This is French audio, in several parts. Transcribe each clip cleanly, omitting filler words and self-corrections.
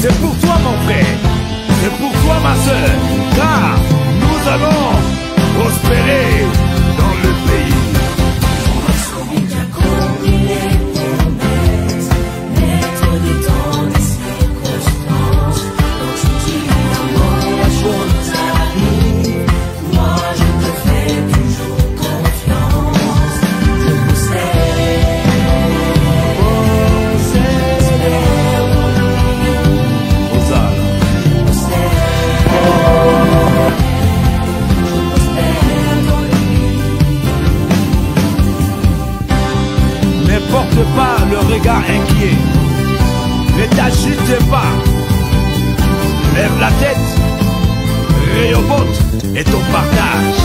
C'est pour toi mon frère, c'est pour toi ma soeur, car nous allons prospérer dans le pays. Porte pas le regard inquiet, ne t'agite pas, lève la tête, Rehoboth est ton partage.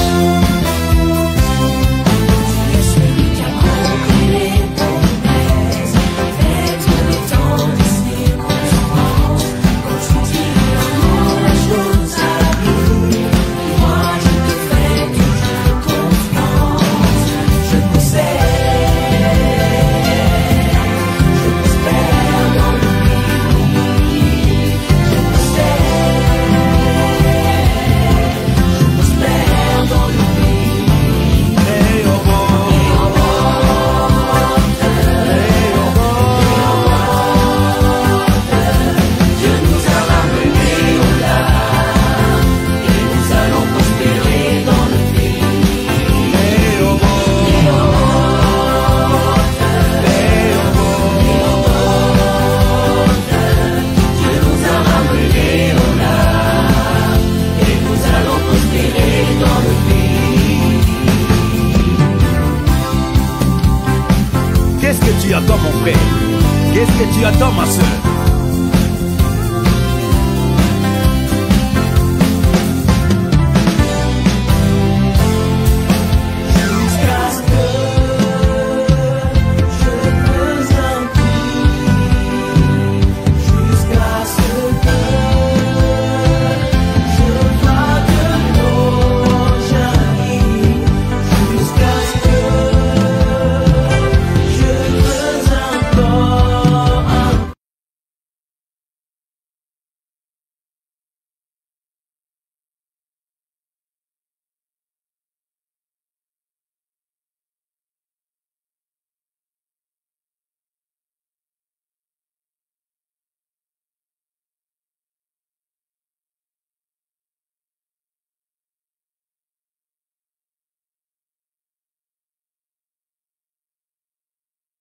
Qu'est-ce que tu attends mon frère? Qu'est-ce que tu attends ma soeur?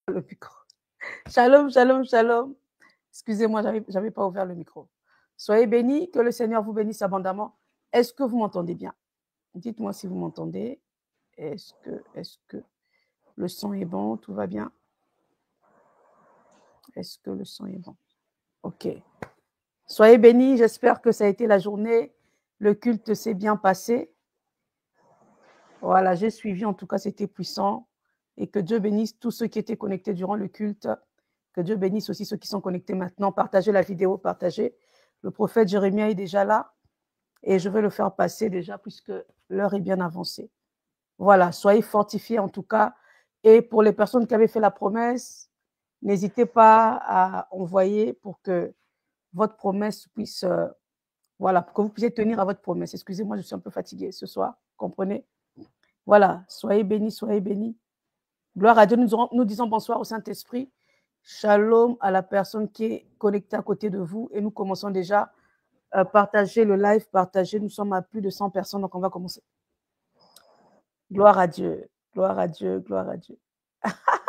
Le micro. Shalom, shalom, shalom. Excusez-moi, j'avais pas ouvert le micro. Soyez bénis, que le Seigneur vous bénisse abondamment. Est-ce que vous m'entendez bien? Dites-moi si vous m'entendez. Est-ce que le son est bon? Tout va bien? Est-ce que le son est bon? Ok. Soyez bénis, j'espère que ça a été la journée. Le culte s'est bien passé. Voilà, j'ai suivi, en tout cas, c'était puissant. Et que Dieu bénisse tous ceux qui étaient connectés durant le culte. Que Dieu bénisse aussi ceux qui sont connectés maintenant. Partagez la vidéo, partagez. Le prophète Jérémie est déjà là. Et je vais le faire passer déjà puisque l'heure est bien avancée. Voilà, soyez fortifiés en tout cas. Et pour les personnes qui avaient fait la promesse, n'hésitez pas à envoyer pour que votre promesse puisse, voilà, pour que vous puissiez tenir à votre promesse. Excusez-moi, je suis un peu fatiguée ce soir, comprenez? Voilà, soyez bénis, soyez bénis. Gloire à Dieu, nous disons bonsoir au Saint-Esprit. Shalom à la personne qui est connectée à côté de vous. Et nous commençons déjà à partager le live, partager. Nous sommes à plus de 100 personnes, donc on va commencer. Gloire à Dieu, gloire à Dieu, gloire à Dieu.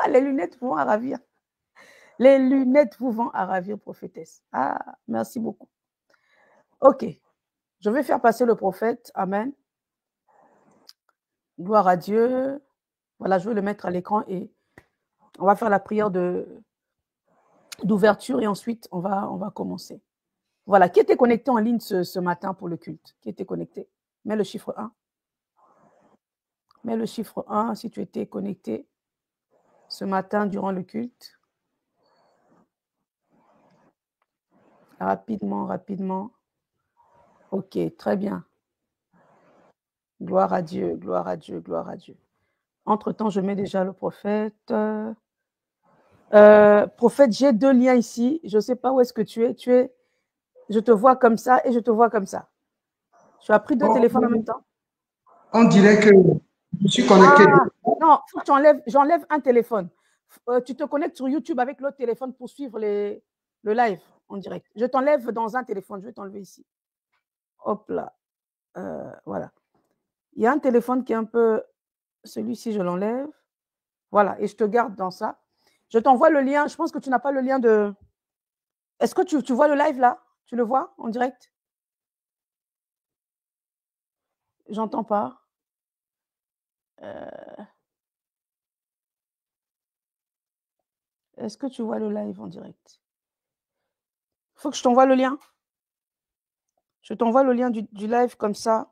Les lunettes vous vont à ravir. Les lunettes vous vont à ravir, prophétesse. Ah, merci beaucoup. Ok, je vais faire passer le prophète. Amen. Gloire à Dieu. Voilà, je vais le mettre à l'écran et on va faire la prière d'ouverture et ensuite on va commencer. Voilà, qui était connecté en ligne ce matin pour le culte? Qui était connecté? Mets le chiffre 1. Mets le chiffre 1 si tu étais connecté ce matin durant le culte. Rapidement, rapidement. Ok, très bien. Gloire à Dieu, gloire à Dieu, gloire à Dieu. Entre-temps, je mets déjà le prophète. Prophète, j'ai 2 liens ici. Je ne sais pas où est-ce que tu es. Tu es Je te vois comme ça et je te vois comme ça. Tu as pris deux téléphones en même temps? On dirait que je suis connecté. Non, faut que j'enlève un téléphone. Tu te connectes sur YouTube avec l'autre téléphone pour suivre le live en direct. Je t'enlève dans un téléphone. Je vais t'enlever ici. Hop là. Voilà. Il y a un téléphone qui est un peu... Celui-ci, je l'enlève. Voilà. Et je te garde dans ça. Je t'envoie le lien. Je pense que tu n'as pas le lien de... Est-ce que tu vois le live là? Tu le vois en direct? J'entends pas. Est-ce que tu vois le live en direct? Il faut que je t'envoie le lien. Je t'envoie le lien du live comme ça.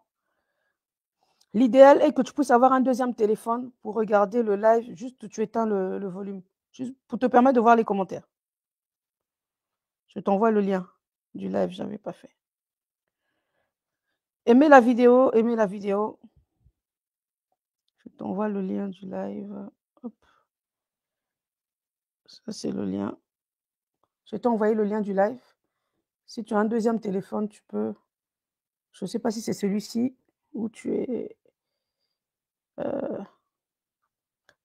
L'idéal est que tu puisses avoir un deuxième téléphone pour regarder le live. Juste, tu éteins le volume. Juste pour te permettre de voir les commentaires. Je t'envoie le lien du live. Je n'avais pas fait. Aimez la vidéo. Aimez la vidéo. Je t'envoie le lien du live. Hop. Ça, c'est le lien. Je t'ai envoyé le lien du live. Si tu as un deuxième téléphone, tu peux... Je ne sais pas si c'est celui-ci où tu es...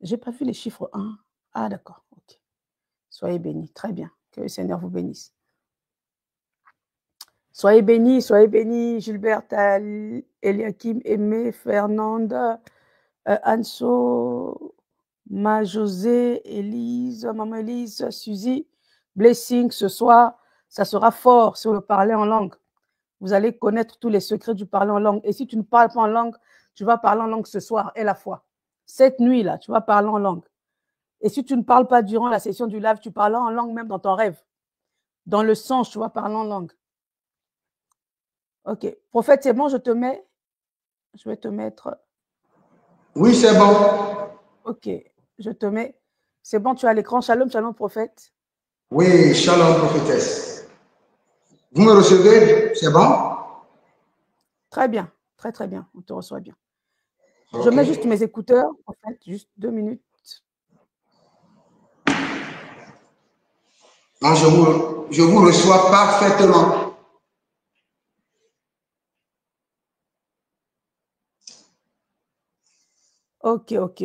J'ai pas vu les chiffres 1. Ah, d'accord. Ok. Soyez bénis. Très bien. Que le Seigneur vous bénisse. Soyez bénis, Gilbert, Eliakim, Aimé, Fernande, Anso, José, Élise, Maman Élise, Suzy, Blessing. Ce soir, ça sera fort sur le parler en langue. Vous allez connaître tous les secrets du parler en langue. Et si tu ne parles pas en langue, tu vas parler en langue ce soir et la foi. Cette nuit-là, tu vas parler en langue. Et si tu ne parles pas durant la session du live, tu parles en langue même dans ton rêve. Dans le sens, tu vas parler en langue. Ok. Prophète, c'est bon, je vais te mettre. Oui, c'est bon. Ok. Je te mets. C'est bon, tu as l'écran. Shalom, shalom, prophète. Oui, shalom, prophétesse. Vous me recevez? C'est bon? Très bien. Très, très bien. On te reçoit bien. Okay. Je mets juste mes écouteurs, en fait, juste 2 minutes. Non, je vous reçois parfaitement. Ok, ok.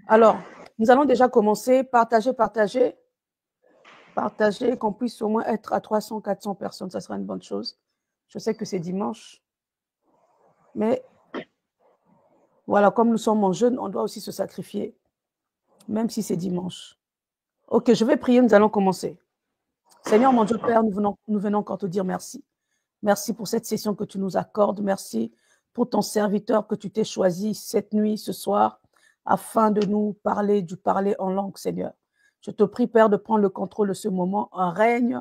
Alors, nous allons déjà commencer. Partager, qu'on puisse au moins être à 300, 400 personnes. Ça sera une bonne chose. Je sais que c'est dimanche. Mais voilà, comme nous sommes en jeûne, on doit aussi se sacrifier, même si c'est dimanche. Ok, je vais prier, nous allons commencer. Seigneur, mon Dieu Père, nous venons encore te dire merci. Merci pour cette session que tu nous accordes. Merci pour ton serviteur que tu t'es choisi cette nuit, ce soir, afin de nous parler du parler en langue, Seigneur. Je te prie, Père, de prendre le contrôle de ce moment. Un règne,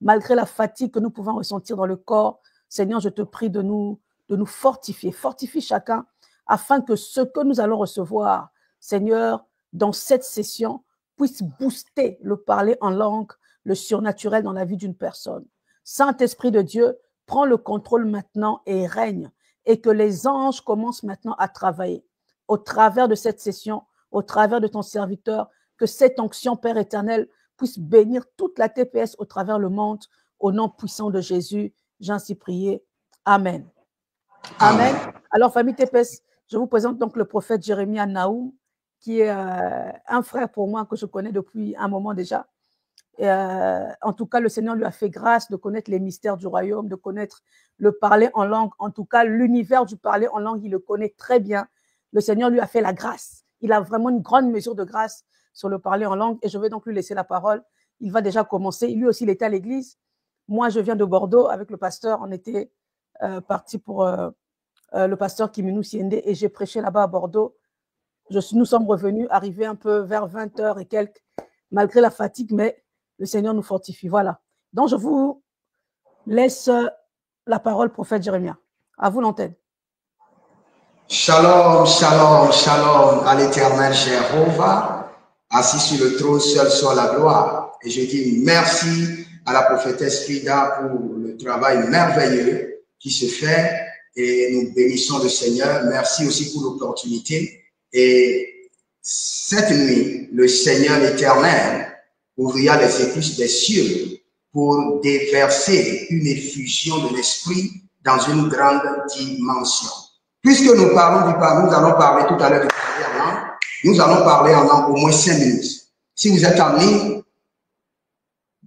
malgré la fatigue que nous pouvons ressentir dans le corps. Seigneur, je te prie de nous fortifier. Fortifie chacun afin que ce que nous allons recevoir, Seigneur, dans cette session, puisse booster le parler en langue, le surnaturel dans la vie d'une personne. Saint-Esprit de Dieu, prends le contrôle maintenant et règne. Et que les anges commencent maintenant à travailler. Au travers de cette session, au travers de ton serviteur, que cette onction, Père éternel, puisse bénir toute la TPS au travers le monde. Au nom puissant de Jésus, j'ai ainsi prié. Amen. Amen. Alors, famille TPS, je vous présente donc le prophète Jérémie Naoum, qui est un frère pour moi que je connais depuis un moment déjà. Et en tout cas, le Seigneur lui a fait grâce de connaître les mystères du royaume, de connaître le parler en langue. En tout cas, l'univers du parler en langue, il le connaît très bien. Le Seigneur lui a fait la grâce. Il a vraiment une grande mesure de grâce sur le parler en langue. Et je vais donc lui laisser la parole. Il va déjà commencer. Lui aussi, il était à l'église. Moi, je viens de Bordeaux avec le pasteur. On était parti pour le pasteur Kiminou Siende et j'ai prêché là-bas à Bordeaux. Nous sommes revenus, arrivés un peu vers 20h et quelques, malgré la fatigue, mais le Seigneur nous fortifie. Voilà. Donc, je vous laisse la parole, prophète Jérémie. À vous l'antenne. Shalom, shalom, shalom à l'éternel Jéhovah, assis sur le trône, seul soit la gloire. Et je dis merci à la prophétesse Frida pour le travail merveilleux qui se fait et nous bénissons le Seigneur. Merci aussi pour l'opportunité. Et cette nuit, le Seigneur éternel ouvrira les écluses des cieux pour déverser une effusion de l'esprit dans une grande dimension. Puisque nous parlons du parler, nous allons parler tout à l'heure de parler en langue. Nous allons parler en langue au moins 5 minutes. Si vous êtes en ligne,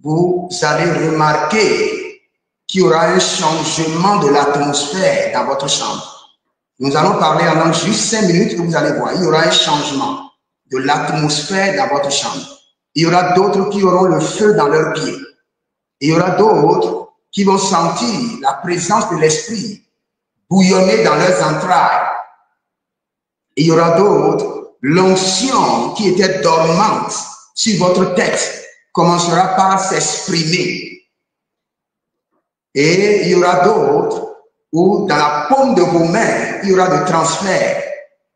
vous allez remarquer qu'il y aura un changement de l'atmosphère dans votre chambre. Nous allons parler en langue juste 5 minutes et vous allez voir, il y aura un changement de l'atmosphère dans votre chambre. Il y aura d'autres qui auront le feu dans leurs pieds. Il y aura d'autres qui vont sentir la présence de l'esprit bouillonner dans leurs entrailles. Il y aura d'autres, l'onction qui était dormante sur votre tête commencera par s'exprimer. Et il y aura d'autres où dans la paume de vos mains, il y aura de transfert.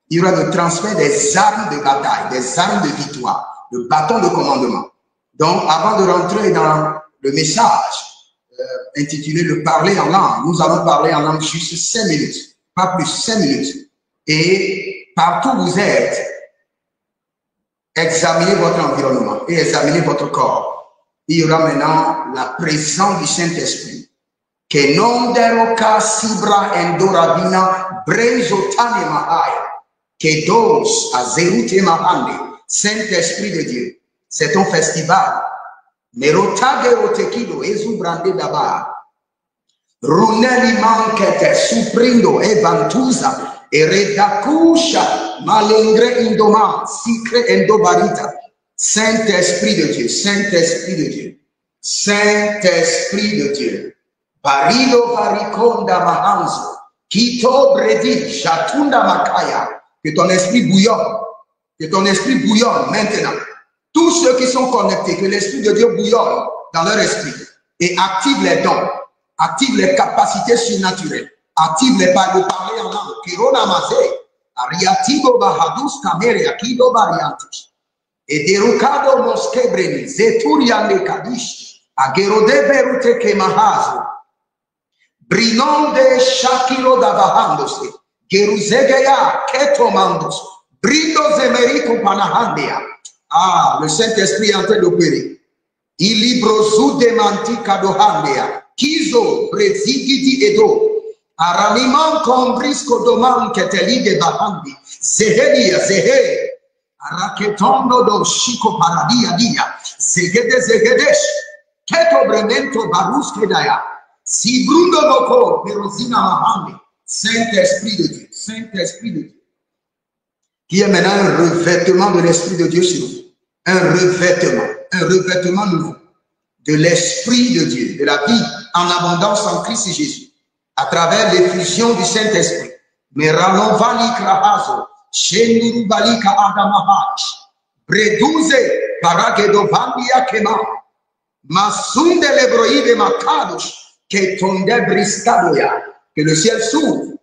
Il y aura de transfert des armes de bataille, des armes de victoire, le bâton de commandement. Donc, avant de rentrer dans le message intitulé « Le parler en langue », nous allons parler en langue juste 5 minutes, pas plus, 5 minutes. Et partout où vous êtes, examinez votre environnement et examinez votre corps. Il y aura maintenant la présence du Saint-Esprit. Que non deroka sibra endorabina brezotane mahaya. Que dos azerute mahande. Saint-Esprit de Dieu, c'est ton festival. Merotage rotekido ezubrande daba. Runeli mankete suprindo evantuza eredakusha malengre indoma sikre endobarita. Saint-Esprit de Dieu, Saint-Esprit de Dieu, Saint-Esprit de Dieu. Barido barikonda mahanzo, kito bredi shatunda makaya. Que ton esprit bouillonne, que ton esprit bouillonne maintenant. Tous ceux qui sont connectés, que l'Esprit de Dieu bouillonne dans leur esprit et active les dons, active les capacités surnaturelles, active les parler en langue. Kirona mazé, ariatigo bahadus kameria kido variantes. Et derukado moskebreni, zeturiande kadish, agerode berute kemahazo, brinonde shakiro dabahandose, geruzegeya ketomandos, brindo zemerico panahandia. Ah, le Saint-Esprit est en train d'opérer. Il librozu demanti kadohandea. Kizo prezigidi edo. Araniman kombrisco doman ketelige bahandi. Zehelia zehe. Araketondo do shiko paradia dia. Zegede zegedesh. Keto bremento baruske daya. Si brundo boko perosina mahandi. Saint-Esprit de Dieu. Saint-Esprit de Dieu. Qui est maintenant un revêtement de l'Esprit de Dieu sur nous. Un revêtement nouveau de l'Esprit de Dieu, de la vie en abondance en Christ Jésus, à travers l'effusion du Saint-Esprit. Mais ranovali krahazo, shenuru balika adamahach, breduze paragedo vandia kema, masunde lebroide makadosh, que tonde bristadoya, que le ciel s'ouvre,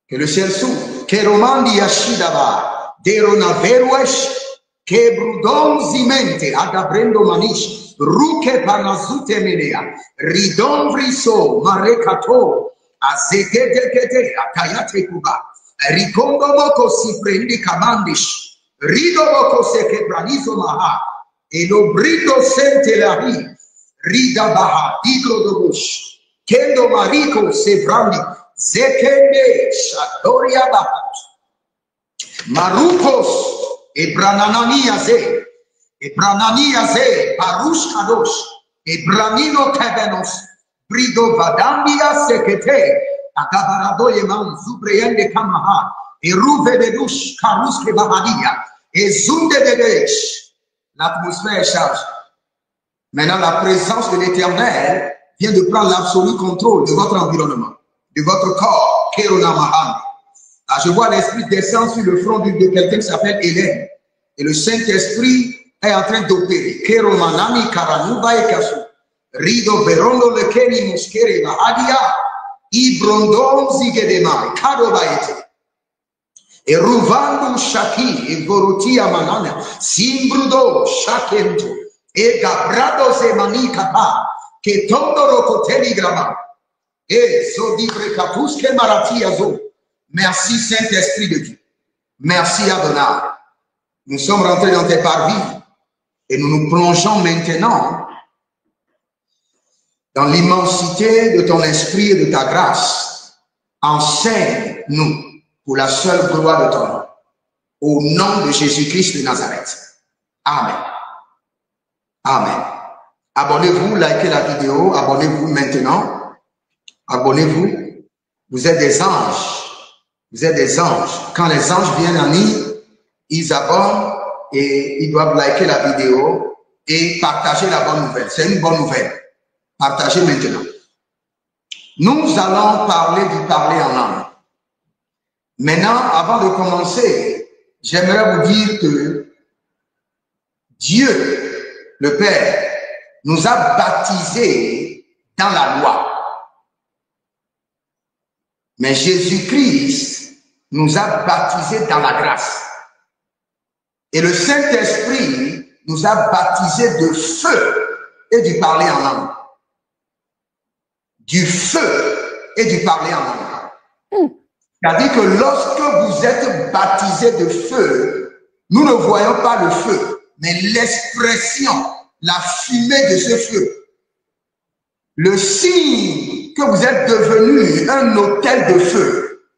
que romandi yashidaba, derona veruesh, que brudon zimente adabrendo manish, ruke panazute menea, ridon vriso marekato, azegedegede atayate kuba, rikondo moko si prendi kamandish, rido moko se quebranizo maha, e lo brido sente lahi, rida baha, hidro dobush, kendo mariko se brandi, zekende shadoria baha, marukos, Ebranania ze, Baruch Kadosh, Ebranino Kebenos, Brido Vadambia Sekete, Akabarado Yeman, Zubreyende Kamaha, Eruve Bedush, Karuske Bahadia, Ezunde Bedesh. L'atmosphère est chargée. Maintenant, la présence de l'Éternel vient de prendre l'absolu contrôle de votre environnement, de votre corps, Kerona Mahan. Là, je vois l'Esprit descendre sur le front de quelqu'un qui s'appelle Hélène. Et le Saint-Esprit est en train d'opérer. Keromanami karanuba ekasu. Rido verondo le keni muskere bahadia. Ibrondon zigedemai. Kadobaete. Et ruvando shaki. Et vorotia manana. Simbrudo shakento. Et gabrado zemani kapa. Que tondoro koteligrama. Et zodibre katuske maratia zo. Merci Saint-Esprit de Dieu. Merci Adonai. Nous sommes rentrés dans tes parvis et nous nous plongeons maintenant dans l'immensité de ton esprit et de ta grâce, enseigne-nous pour la seule gloire de ton nom. Au nom de Jésus-Christ de Nazareth. Amen. Amen. Abonnez-vous, likez la vidéo, abonnez-vous maintenant. Abonnez-vous. Vous êtes des anges. Vous êtes des anges. Quand les anges viennent en île, ils abonnent et ils doivent liker la vidéo et partager la bonne nouvelle. C'est une bonne nouvelle. Partagez maintenant. Nous allons parler du parler en langue. Maintenant, avant de commencer, j'aimerais vous dire que Dieu, le Père, nous a baptisés dans la loi. Mais Jésus-Christ nous a baptisés dans la grâce. Et le Saint-Esprit nous a baptisés de feu et du parler en langue. Du feu et du parler en langue. C'est-à-dire que lorsque vous êtes baptisés de feu, nous ne voyons pas le feu, mais l'expression, la fumée de ce feu. Le signe que vous êtes devenu un autel de feu,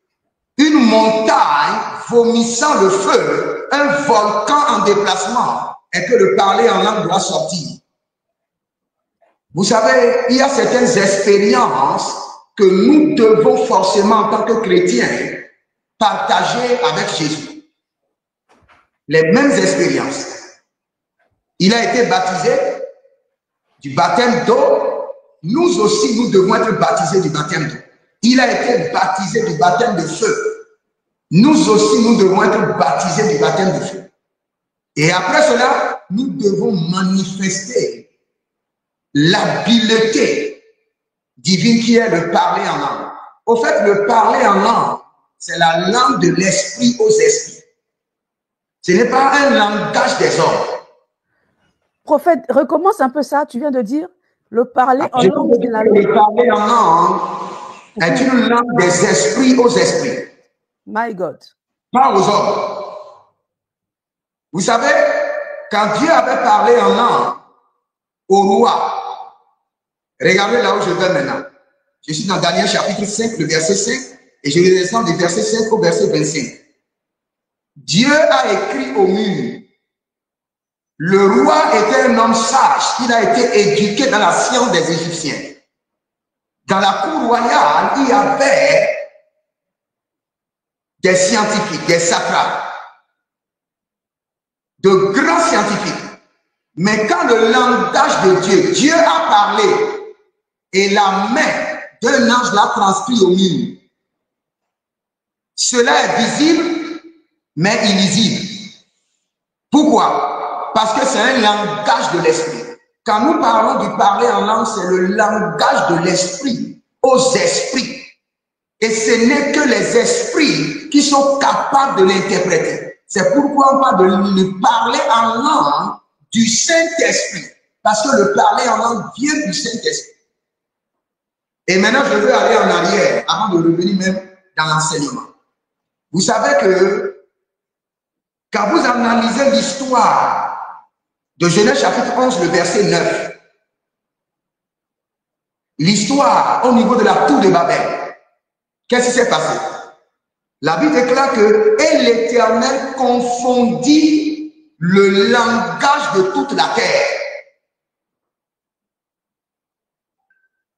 une montagne vomissant le feu, un volcan en déplacement, et que le parler en langue doit sortir. Vous savez, il y a certaines expériences que nous devons forcément, en tant que chrétiens, partager avec Jésus. Les mêmes expériences. Il a été baptisé du baptême d'eau. Nous aussi, nous devons être baptisés du baptême d'eau. Il a été baptisé du baptême de feu. Nous aussi, nous devons être baptisés du baptême de feu. Et après cela, nous devons manifester l'habileté divine qui est le parler en langue. Au fait, le parler en langue, c'est la langue de l'esprit aux esprits. Ce n'est pas un langage des hommes. Prophète, recommence un peu ça. Tu viens de dire le parler en langue. Le parler en langue est une langue des esprits aux esprits. My God. Pas aux hommes. Vous savez, quand Dieu avait parlé en langue au roi, regardez là où je vais maintenant. Je suis dans Daniel chapitre 5, le verset 5, et je vais descendre du verset 5 au verset 25. Dieu a écrit au mur. Le roi était un homme sage. Il a été éduqué dans la science des Égyptiens. Dans la cour royale, il y avait des scientifiques, des satrapes, de grands scientifiques. Mais quand le langage de Dieu, Dieu a parlé et la main d'un ange l'a transcrit au mur, cela est visible, mais illisible. Pourquoi? Parce que c'est un langage de l'esprit. Quand nous parlons du parler en langue, c'est le langage de l'esprit aux esprits. Et ce n'est que les esprits qui sont capables de l'interpréter. C'est pourquoi on parle de le parler en langue du Saint-Esprit. Parce que le parler en langue vient du Saint-Esprit. Et maintenant, je veux aller en arrière, avant de revenir même dans l'enseignement. Vous savez que quand vous analysez l'histoire de Genèse chapitre 11, le verset 9, l'histoire au niveau de la tour de Babel, qu'est-ce qui s'est passé? La Bible déclare que « Et l'Éternel confondit le langage de toute la terre. »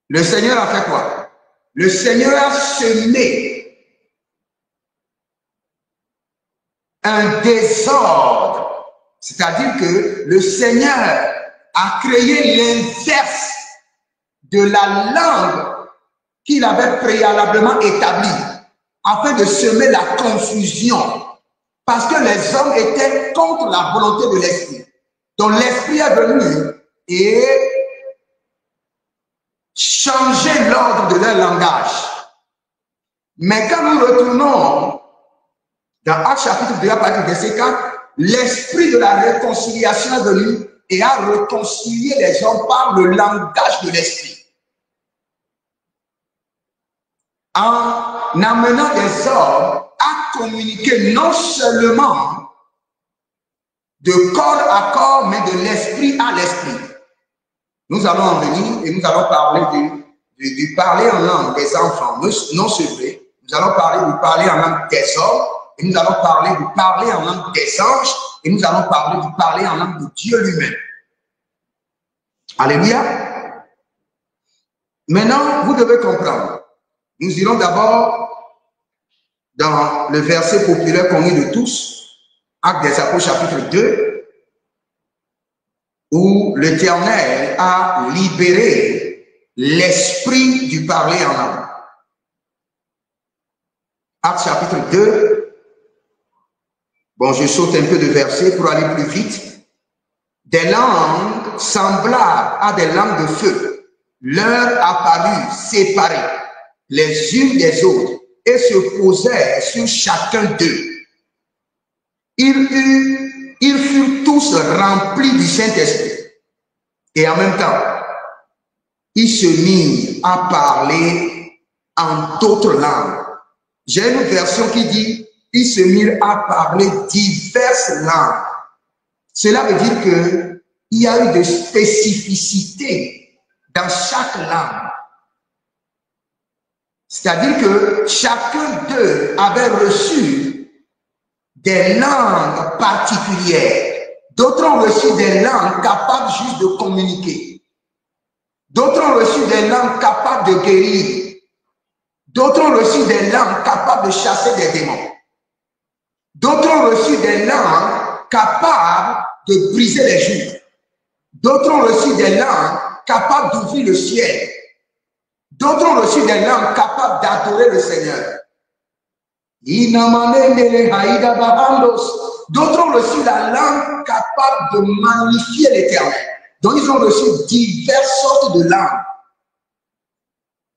Le Seigneur a fait quoi? Le Seigneur a semé un désordre. C'est-à-dire que le Seigneur a créé l'inverse de la langue qu'il avait préalablement établie afin de semer la confusion. Parce que les hommes étaient contre la volonté de l'Esprit. Donc l'Esprit est venu et changer l'ordre de leur langage. Mais quand nous retournons dans Actes chapitre 2, à partir du verset 4, l'esprit de la réconciliation est venu et a réconcilié les hommes par le langage de l'esprit. En amenant des hommes à communiquer non seulement de corps à corps, mais de l'esprit à l'esprit. nous allons en venir et nous allons parler du parler en langue des enfants non sevrés. Nous allons parler du parler en langue des hommes et nous allons parler du parler en langue des anges et nous allons parler du parler en langue de Dieu lui-même. Alléluia. Maintenant, vous devez comprendre. Nous irons d'abord dans le verset populaire connu de tous, Actes des Apôtres chapitre 2, où l'Éternel a libéré l'esprit du parler en langue. Actes chapitre 2, bon, je saute un peu de verset pour aller plus vite. Des langues semblables à des langues de feu leur apparurent séparées les unes des autres et se posaient sur chacun d'eux. Ils furent tous remplis du Saint-Esprit et en même temps, ils se mirent à parler en d'autres langues. J'ai une version qui dit, ils se mirent à parler diverses langues. Cela veut dire qu'il y a eu des spécificités dans chaque langue. C'est-à-dire que chacun d'eux avait reçu des langues particulières. D'autres ont reçu des langues capables juste de communiquer. D'autres ont reçu des langues capables de guérir. D'autres ont reçu des langues capables de chasser des démons. D'autres ont reçu des langues capables de briser les genoux. D'autres ont reçu des langues capables d'ouvrir le ciel. D'autres ont reçu des langues capables d'adorer le Seigneur. D'autres ont reçu la langue capable de magnifier l'Éternel. Donc ils ont reçu diverses sortes de langues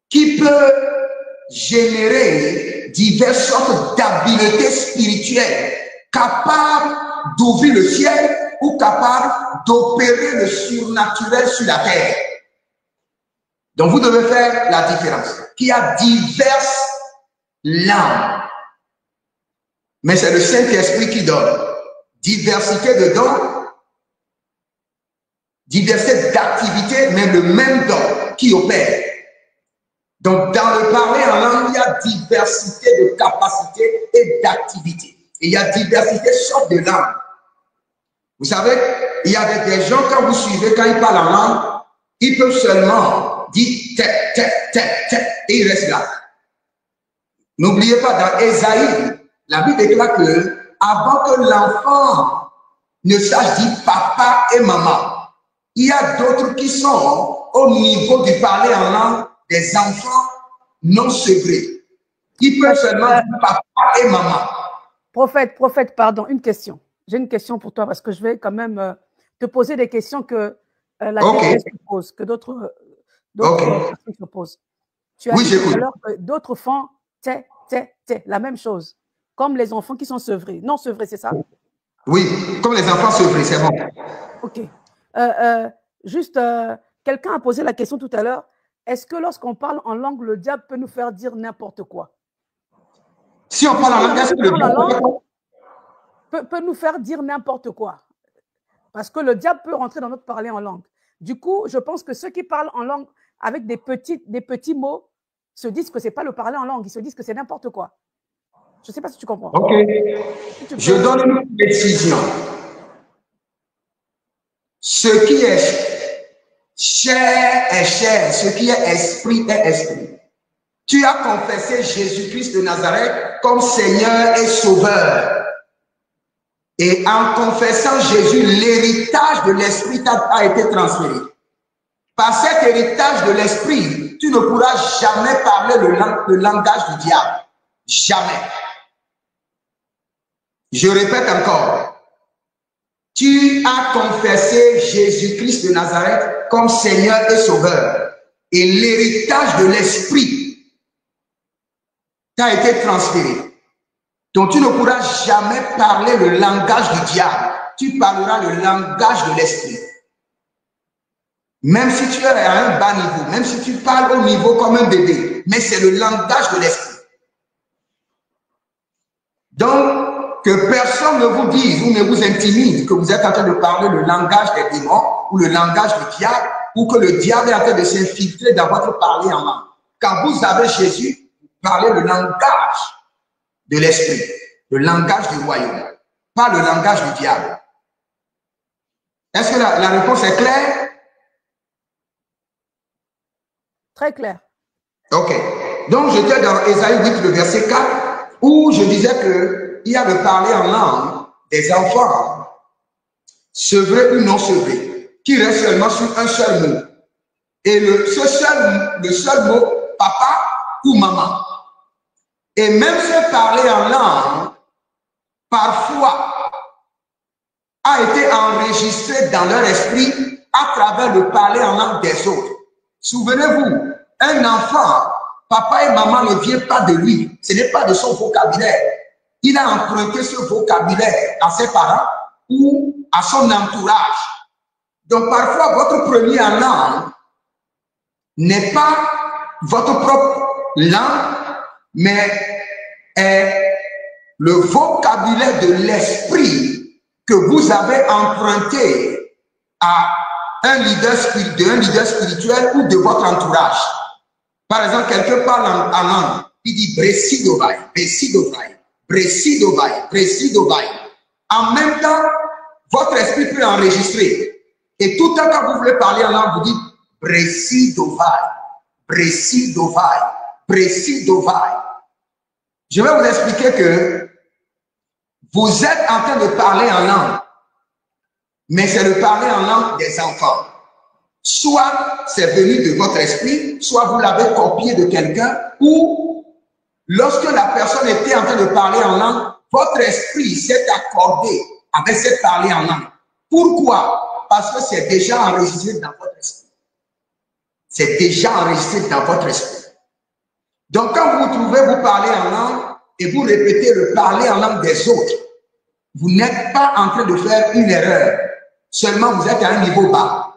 qui peuvent générer diverses sortes d'habiletés spirituelles capables d'ouvrir le ciel ou capables d'opérer le surnaturel sur la terre. Donc vous devez faire la différence. Qu'il y a diverses langues. Mais c'est le Saint-Esprit qui donne. Diversité de dons, diversité d'activités, mais le même don qui opère. Donc, dans le parler en langue, il y a diversité de capacités et d'activités. Et il y a diversité de sortes de langues. Vous savez, il y a des gens, quand vous suivez, quand ils parlent en langue, ils peuvent seulement dire tête, tête, tête, tête, et ils restent là. N'oubliez pas, dans Ésaïe, la Bible déclare que avant que l'enfant ne sache dire papa et maman, il y a d'autres qui sont au niveau du parler en langue des enfants non sevrés. Ils peuvent seulement dire papa et maman. Prophète, pardon, une question. J'ai une question pour toi parce que je vais quand même te poser des questions que la DTS se pose, que d'autres personnes se posent. Tu as dit tout à l'heure que d'autres font la même chose, comme les enfants qui sont sevrés. Non sevrés, c'est ça? Oui, comme les enfants sevrés, c'est bon. Ok. Quelqu'un a posé la question tout à l'heure. Est-ce que lorsqu'on parle en langue, le diable peut nous faire dire n'importe quoi? Si on parle en langue, est-ce que le diable peut nous faire dire n'importe quoi? Parce que le diable peut rentrer dans notre parler en langue. Du coup, je pense que ceux qui parlent en langue avec des petits mots se disent que ce n'est pas le parler en langue. Ils se disent que c'est n'importe quoi. Je ne sais pas si tu comprends. Ok. Je donne une précision. Ce qui est chair est chair. Ce qui est esprit est esprit. Tu as confessé Jésus-Christ de Nazareth comme Seigneur et Sauveur. Et en confessant Jésus, l'héritage de l'esprit a été transféré. Par cet héritage de l'esprit, tu ne pourras jamais parler le langage du diable. Jamais. Je répète encore. Tu as confessé Jésus-Christ de Nazareth comme Seigneur et Sauveur. Et l'héritage de l'esprit t'a été transféré. Donc tu ne pourras jamais parler le langage du diable. Tu parleras le langage de l'esprit. Même si tu es à un bas niveau, même si tu parles au niveau comme un bébé, mais c'est le langage de l'esprit. Donc, que personne ne vous dise ou ne vous intimide que vous êtes en train de parler le langage des démons ou le langage du diable, ou que le diable est en train de s'infiltrer dans votre parler en langue. Quand vous avez Jésus, vous parlez le langage de l'esprit, le langage du royaume, pas le langage du diable. Est-ce que la réponse est claire? Très clair. Ok. Donc, j'étais dans Ésaïe 8, le verset 4, où je disais qu'il y a le parler en langue des enfants, sevrés ou non sevrés, qui reste seulement sur un seul mot. Et le seul mot, papa ou maman. Et même ce parler en langue, parfois, a été enregistré dans leur esprit à travers le parler en langue des autres. Souvenez-vous, un enfant, papa et maman ne viennent pas de lui. Ce n'est pas de son vocabulaire. Il a emprunté ce vocabulaire à ses parents ou à son entourage. Donc parfois, votre premier langue n'est pas votre propre langue, mais est le vocabulaire de l'esprit que vous avez emprunté à un leader spirituel ou de votre entourage. Par exemple, quelqu'un parle en langue, il dit Bresidovai, Bresidovai, Bresidovai, Bresidovai. En même temps, votre esprit peut enregistrer. Et tout le temps, quand vous voulez parler en langue, vous dites Bresidovai, Bresidovai, Bresidovai. Je vais vous expliquer que vous êtes en train de parler en langue, mais c'est le parler en langue des enfants. Soit c'est venu de votre esprit, soit vous l'avez copié de quelqu'un, ou lorsque la personne était en train de parler en langue, votre esprit s'est accordé avec cette parler en langue. Pourquoi? Parce que c'est déjà enregistré dans votre esprit. C'est déjà enregistré dans votre esprit. Donc quand vous vous trouvez, vous parlez en langue et vous répétez le parler en langue des autres, vous n'êtes pas en train de faire une erreur. Seulement vous êtes à un niveau bas.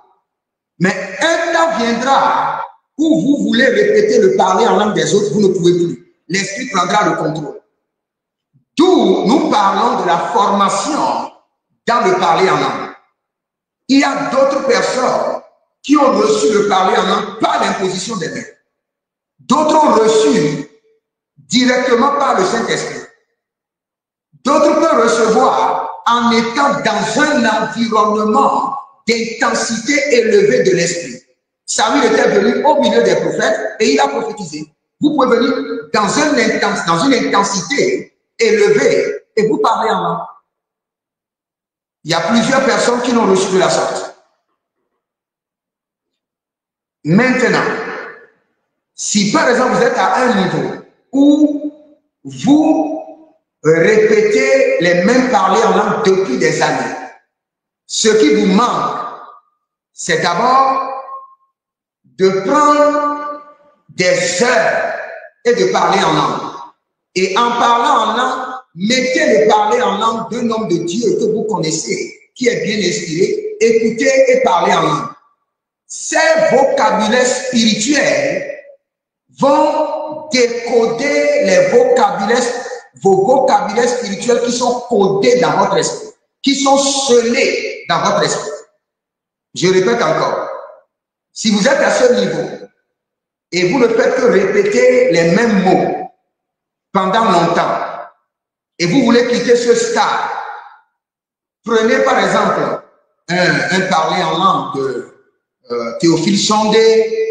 Mais un temps viendra où vous voulez répéter le parler en langue des autres, vous ne pouvez plus. L'esprit prendra le contrôle. D'où nous parlons de la formation dans le parler en langue. Il y a d'autres personnes qui ont reçu le parler en langue par l'imposition des mains. D'autres ont reçu directement par le Saint-Esprit. D'autres peuvent recevoir en étant dans un environnement d'intensité élevée de l'esprit. Samuel était venu au milieu des prophètes et il a prophétisé. Vous pouvez venir dans une intensité élevée et vous parlez en langue. Il y a plusieurs personnes qui l'ont reçu de la sorte. Maintenant, si par exemple vous êtes à un niveau où vous répétez les mêmes parlers en langue depuis des années, ce qui vous manque, c'est d'abord de prendre des heures et de parler en langue. Et en parlant en langue, mettez le parler en langue d'un homme de Dieu que vous connaissez, qui est bien inspiré, écoutez et parlez en langue. Ces vocabulaires spirituels vont décoder vos vocabulaires spirituels qui sont codés dans votre esprit, qui sont scellés dans votre esprit. Je répète encore, si vous êtes à ce niveau et vous ne faites que répéter les mêmes mots pendant longtemps et vous voulez quitter ce stade, prenez par exemple un parler en langue de Théophile Sondé.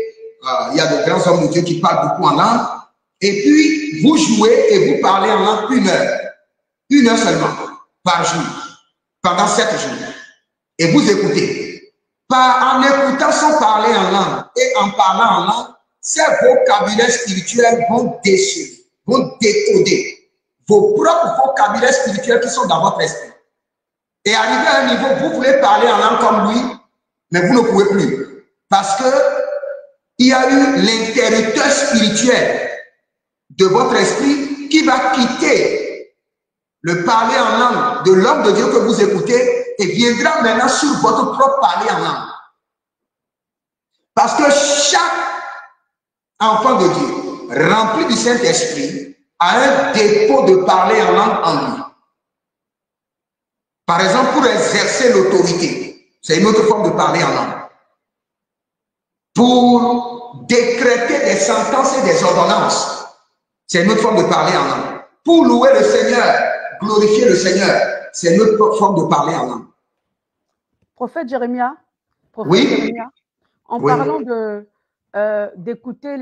Il y a de grands hommes de Dieu qui parlent beaucoup en langue. Et puis, vous jouez et vous parlez en langue 1 heure. 1 heure seulement par jour, pendant 7 jours. Et vous écoutez. En écoutant son parler en langue et en parlant en langue, ces vocabulaires spirituels vont déchirer, vont décoder vos propres vocabulaires spirituels qui sont dans votre esprit. Et arrivé à un niveau, vous voulez parler en langue comme lui, mais vous ne pouvez plus. Parce que il y a eu l'interrupteur spirituel de votre esprit qui va quitter le parler en langue de l'homme de Dieu que vous écoutez et viendra maintenant sur votre propre parler en langue. Parce que chaque enfant de Dieu rempli du Saint-Esprit a un dépôt de parler en langue en lui. Par exemple, pour exercer l'autorité, c'est une autre forme de parler en langue. pour décréter des sentences et des ordonnances. C'est une autre forme de parler en langue. Pour louer le Seigneur, glorifier le Seigneur, c'est une autre forme de parler en langue. Prophète Jérémie, Oui. Jérémie, en Oui. parlant d'écouter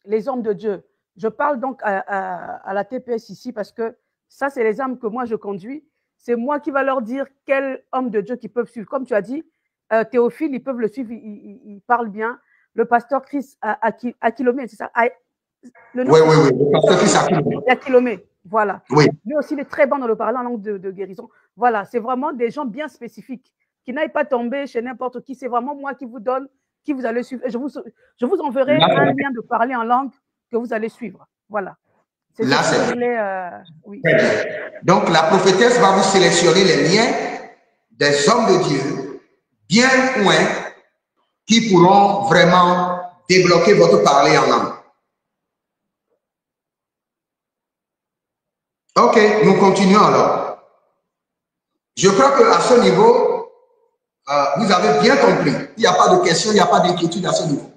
les hommes de Dieu, je parle donc à la TPS ici parce que ça, c'est les âmes que moi je conduis. C'est moi qui va leur dire quels hommes de Dieu qui peuvent suivre. Comme tu as dit, Théophile, ils peuvent le suivre, il parle bien. Le pasteur Chris Akilomé, c'est ça? Oui, le pasteur Chris Akilomé, voilà. Oui. Lui aussi, il est très bon dans le parler en langue de guérison. Voilà, c'est vraiment des gens bien spécifiques qui n'aillent pas tomber chez n'importe qui. C'est vraiment moi qui vous donne, qui vous allez suivre. Et je vous enverrai un lien de parler en langue que vous allez suivre. Voilà. Là, c'est oui. Donc, la prophétesse va vous sélectionner les liens des hommes de Dieu bien loin qui pourront vraiment débloquer votre parler en langue. Ok, nous continuons alors. Je crois qu'à ce niveau, vous avez bien compris. Il n'y a pas de question, il n'y a pas d'inquiétude à ce niveau.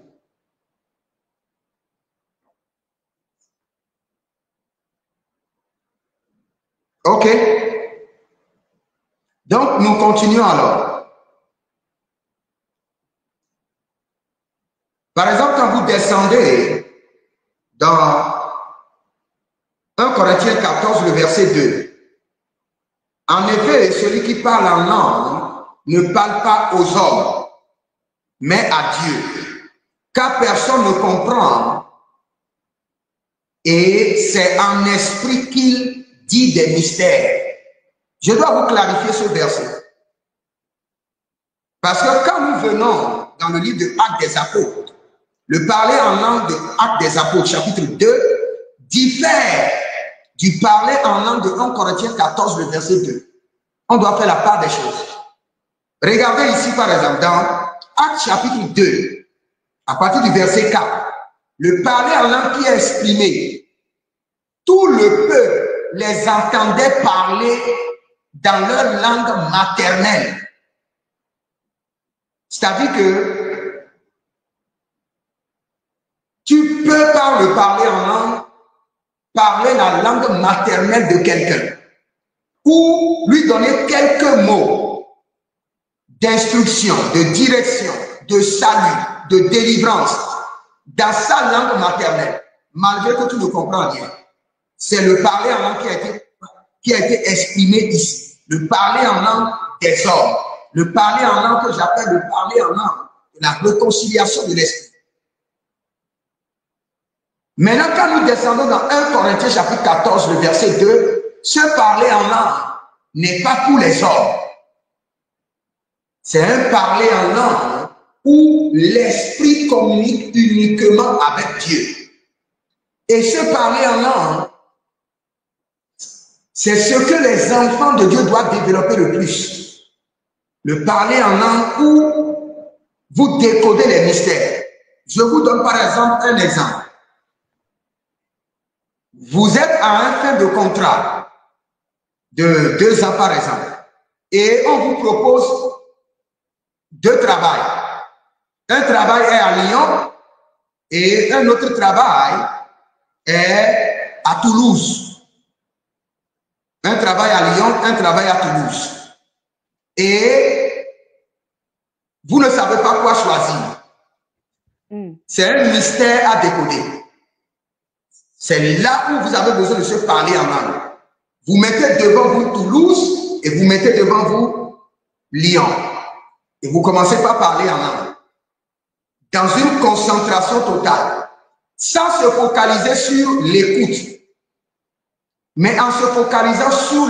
Ok. Donc, nous continuons alors. Par exemple, quand vous descendez dans 1 Corinthiens 14, le verset 2. En effet, celui qui parle en langue ne parle pas aux hommes, mais à Dieu, car personne ne comprend. Et c'est en esprit qu'il dit des mystères. Je dois vous clarifier ce verset. Parce que quand nous venons dans le livre de Actes des Apôtres, le parler en langue de Actes des Apôtres, chapitre 2, diffère du parler en langue de 1 Corinthiens 14, le verset 2. On doit faire la part des choses. Regardez ici, par exemple, dans Actes chapitre 2, à partir du verset 4, le parler en langue qui est exprimé, tout le peuple les entendait parler dans leur langue maternelle. C'est-à-dire que tu peux par le parler en langue parler la langue maternelle de quelqu'un ou lui donner quelques mots d'instruction, de direction, de salut, de délivrance dans sa langue maternelle, malgré que tu ne comprends rien. C'est le parler en langue qui a été exprimé ici. Le parler en langue des hommes. Le parler en langue que j'appelle le parler en langue de la réconciliation de l'esprit. Maintenant, quand nous descendons dans 1 Corinthiens chapitre 14, le verset 2, ce parler en langue n'est pas pour les hommes. C'est un parler en langue où l'esprit communique uniquement avec Dieu. Et ce parler en langue, c'est ce que les enfants de Dieu doivent développer le plus. Le parler en langue où vous décodez les mystères. Je vous donne par exemple un exemple. Vous êtes à un fin de contrat de 2 ans par exemple et on vous propose 2 travails. Un travail est à Lyon et un autre travail est à Toulouse. Un travail à Lyon, un travail à Toulouse. Et vous ne savez pas quoi choisir. C'est un mystère à décoder. C'est là où vous avez besoin de se parler en langue. Vous mettez devant vous Toulouse et vous mettez devant vous Lyon. Et vous commencez par parler en langue. Dans une concentration totale. Sans se focaliser sur l'écoute. Mais en se focalisant sur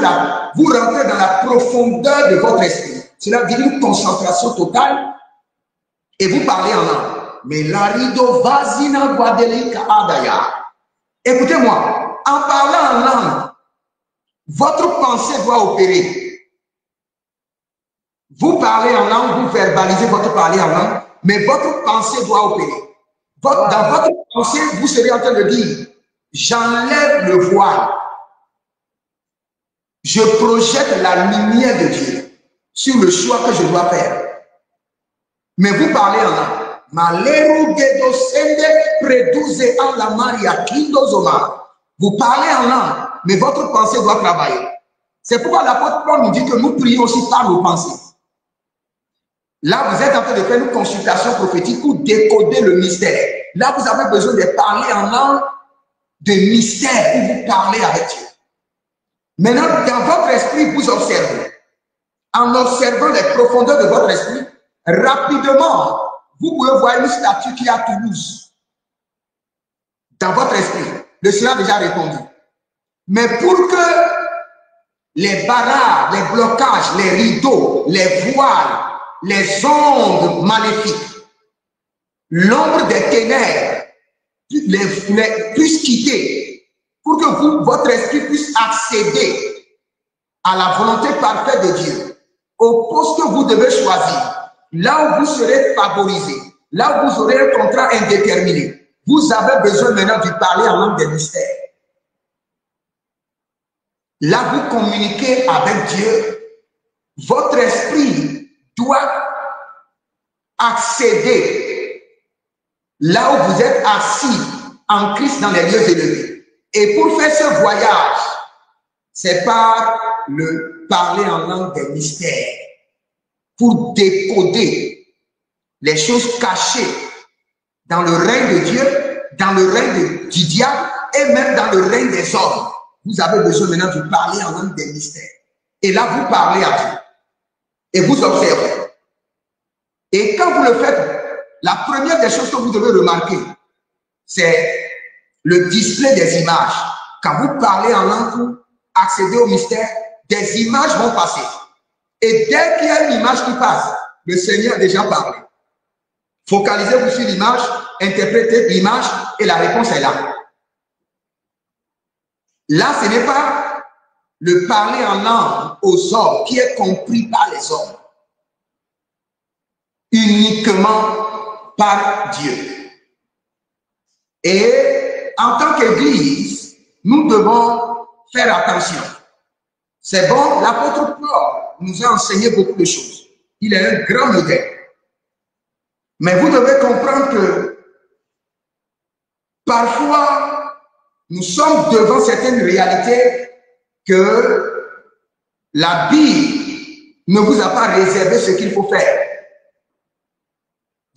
vous rentrez dans la profondeur de votre esprit. Cela veut dire une concentration totale et vous parlez en langue. Mais l'arido vazina guadelika adaya. Écoutez-moi, en parlant en langue, votre pensée doit opérer. Vous parlez en langue, vous verbalisez votre parler en langue, mais votre pensée doit opérer. Dans votre pensée, vous serez en train de dire, j'enlève le voile. Je projette la lumière de Dieu sur le choix que je dois faire. Mais vous parlez en langue. Maleru gedosende produise en la maria kindozoma. Vous parlez en langue, mais votre pensée doit travailler. C'est pourquoi l'apôtre Paul nous dit que nous prions aussi par nos pensées. Là, vous êtes en train de faire une consultation prophétique pour décoder le mystère. Là, vous avez besoin de parler en langue de mystère où vous parlez avec Dieu. Maintenant, dans votre esprit, vous observez. En observant les profondeurs de votre esprit, rapidement, vous pouvez voir une statue qui est à Toulouse. Dans votre esprit, le Seigneur a déjà répondu. Mais pour que les barrages, les blocages, les rideaux, les voiles, les ondes maléfiques, l'ombre des ténèbres puissent quitter, pour que vous, votre esprit puisse accéder à la volonté parfaite de Dieu, au poste que vous devez choisir, là où vous serez favorisé, là où vous aurez un contrat indéterminé. Vous avez besoin maintenant de parler en langue des mystères. Là, vous communiquez avec Dieu. Votre esprit doit accéder là où vous êtes assis en Christ dans les lieux élevés. Et pour faire ce voyage, c'est par le parler en langue des mystères, pour décoder les choses cachées dans le règne de Dieu, dans le règne du diable et même dans le règne des hommes. Vous avez besoin maintenant de parler en langue des mystères. Et là, vous parlez à Dieu. Et vous observez. Et quand vous le faites, la première des choses que vous devez remarquer, c'est le display des images. Quand vous parlez en langue pour accéder au mystère, des images vont passer. Et dès qu'il y a une image qui passe, le Seigneur a déjà parlé. Focalisez-vous sur l'image, interprétez l'image et la réponse est là. Là, ce n'est pas le parler en langue aux hommes qui est compris par les hommes, uniquement par Dieu. Et en tant qu'Église, nous devons faire attention. C'est bon, l'apôtre Paul nous a enseigné beaucoup de choses. Il est un grand modèle. Mais vous devez comprendre que parfois, nous sommes devant certaines réalités que la Bible ne vous a pas réservé ce qu'il faut faire.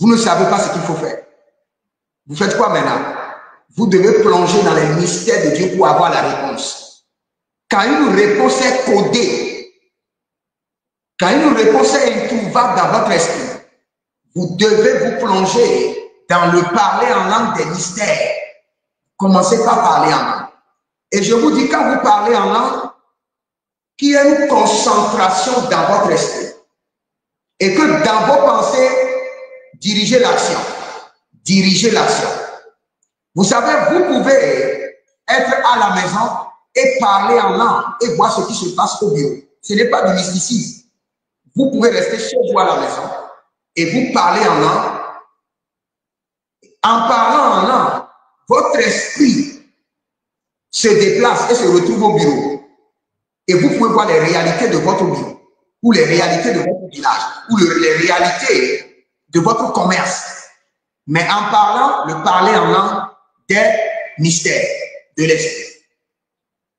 Vous ne savez pas ce qu'il faut faire. Vous faites quoi maintenant? Vous devez plonger dans les mystères de Dieu pour avoir la réponse. Quand une réponse est codée, quand une réponse est introuvable dans votre esprit, vous devez vous plonger dans le parler en langue des mystères. Commencez par parler en langue. Et je vous dis, quand vous parlez en langue, qu'il y ait une concentration dans votre esprit. Et que dans vos pensées, dirigez l'action. Dirigez l'action. Vous savez, vous pouvez être à la maison et parler en langue et voir ce qui se passe au bureau. Ce n'est pas du mysticisme. Vous pouvez rester chez vous à la maison et vous parler en langue. En parlant en langue, votre esprit se déplace et se retrouve au bureau. Et vous pouvez voir les réalités de votre bureau, ou les réalités de votre village, ou les réalités de votre commerce. Mais en parlant, le parler en langue des mystères de l'esprit.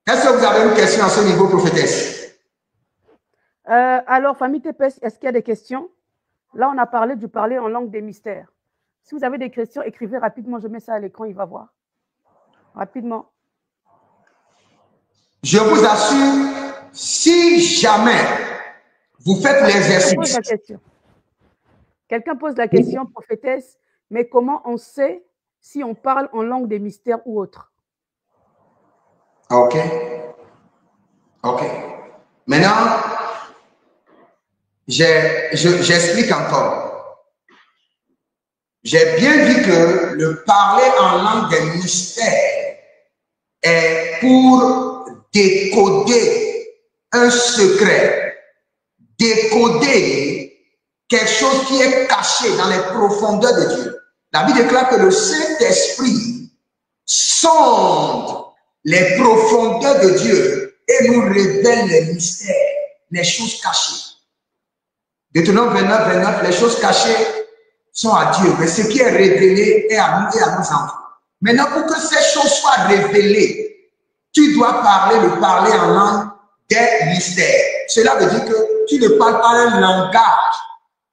Est-ce que vous avez une question à ce niveau, prophétesse? Alors, famille TPS, est-ce qu'il y a des questions? Là, on a parlé du parler en langue des mystères. Si vous avez des questions, écrivez rapidement. Je mets ça à l'écran, il va voir. Rapidement. Je vous assure, si jamais vous faites l'exercice. Quelqu'un pose la question, prophétesse, mais comment on sait si on parle en langue des mystères ou autre? Ok. Ok. Maintenant, j'explique encore. J'ai bien dit que le parler en langue des mystères est pour décoder un secret, décoder quelque chose qui est caché dans les profondeurs de Dieu. La Bible déclare que le Saint-Esprit sonde les profondeurs de Dieu et nous révèle les mystères, les choses cachées. Deutéronome 29, 29, les choses cachées sont à Dieu, mais ce qui est révélé est à nous et à nos enfants. Maintenant, pour que ces choses soient révélées, tu dois parler en langue des mystères. Cela veut dire que tu ne parles pas un langage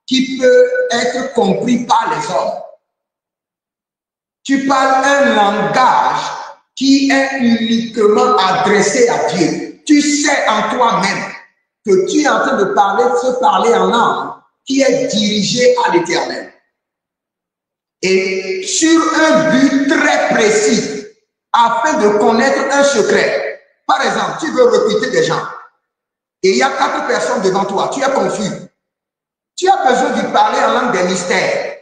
qui peut être compris par les hommes. Tu parles un langage qui est uniquement adressé à Dieu. Tu sais en toi-même que tu es en train de parler en langue qui est dirigée à l'Éternel. Et sur un but très précis, afin de connaître un secret. Par exemple, tu veux recruter des gens et il y a 4 personnes devant toi, tu es confus. Tu as besoin de parler en langue des mystères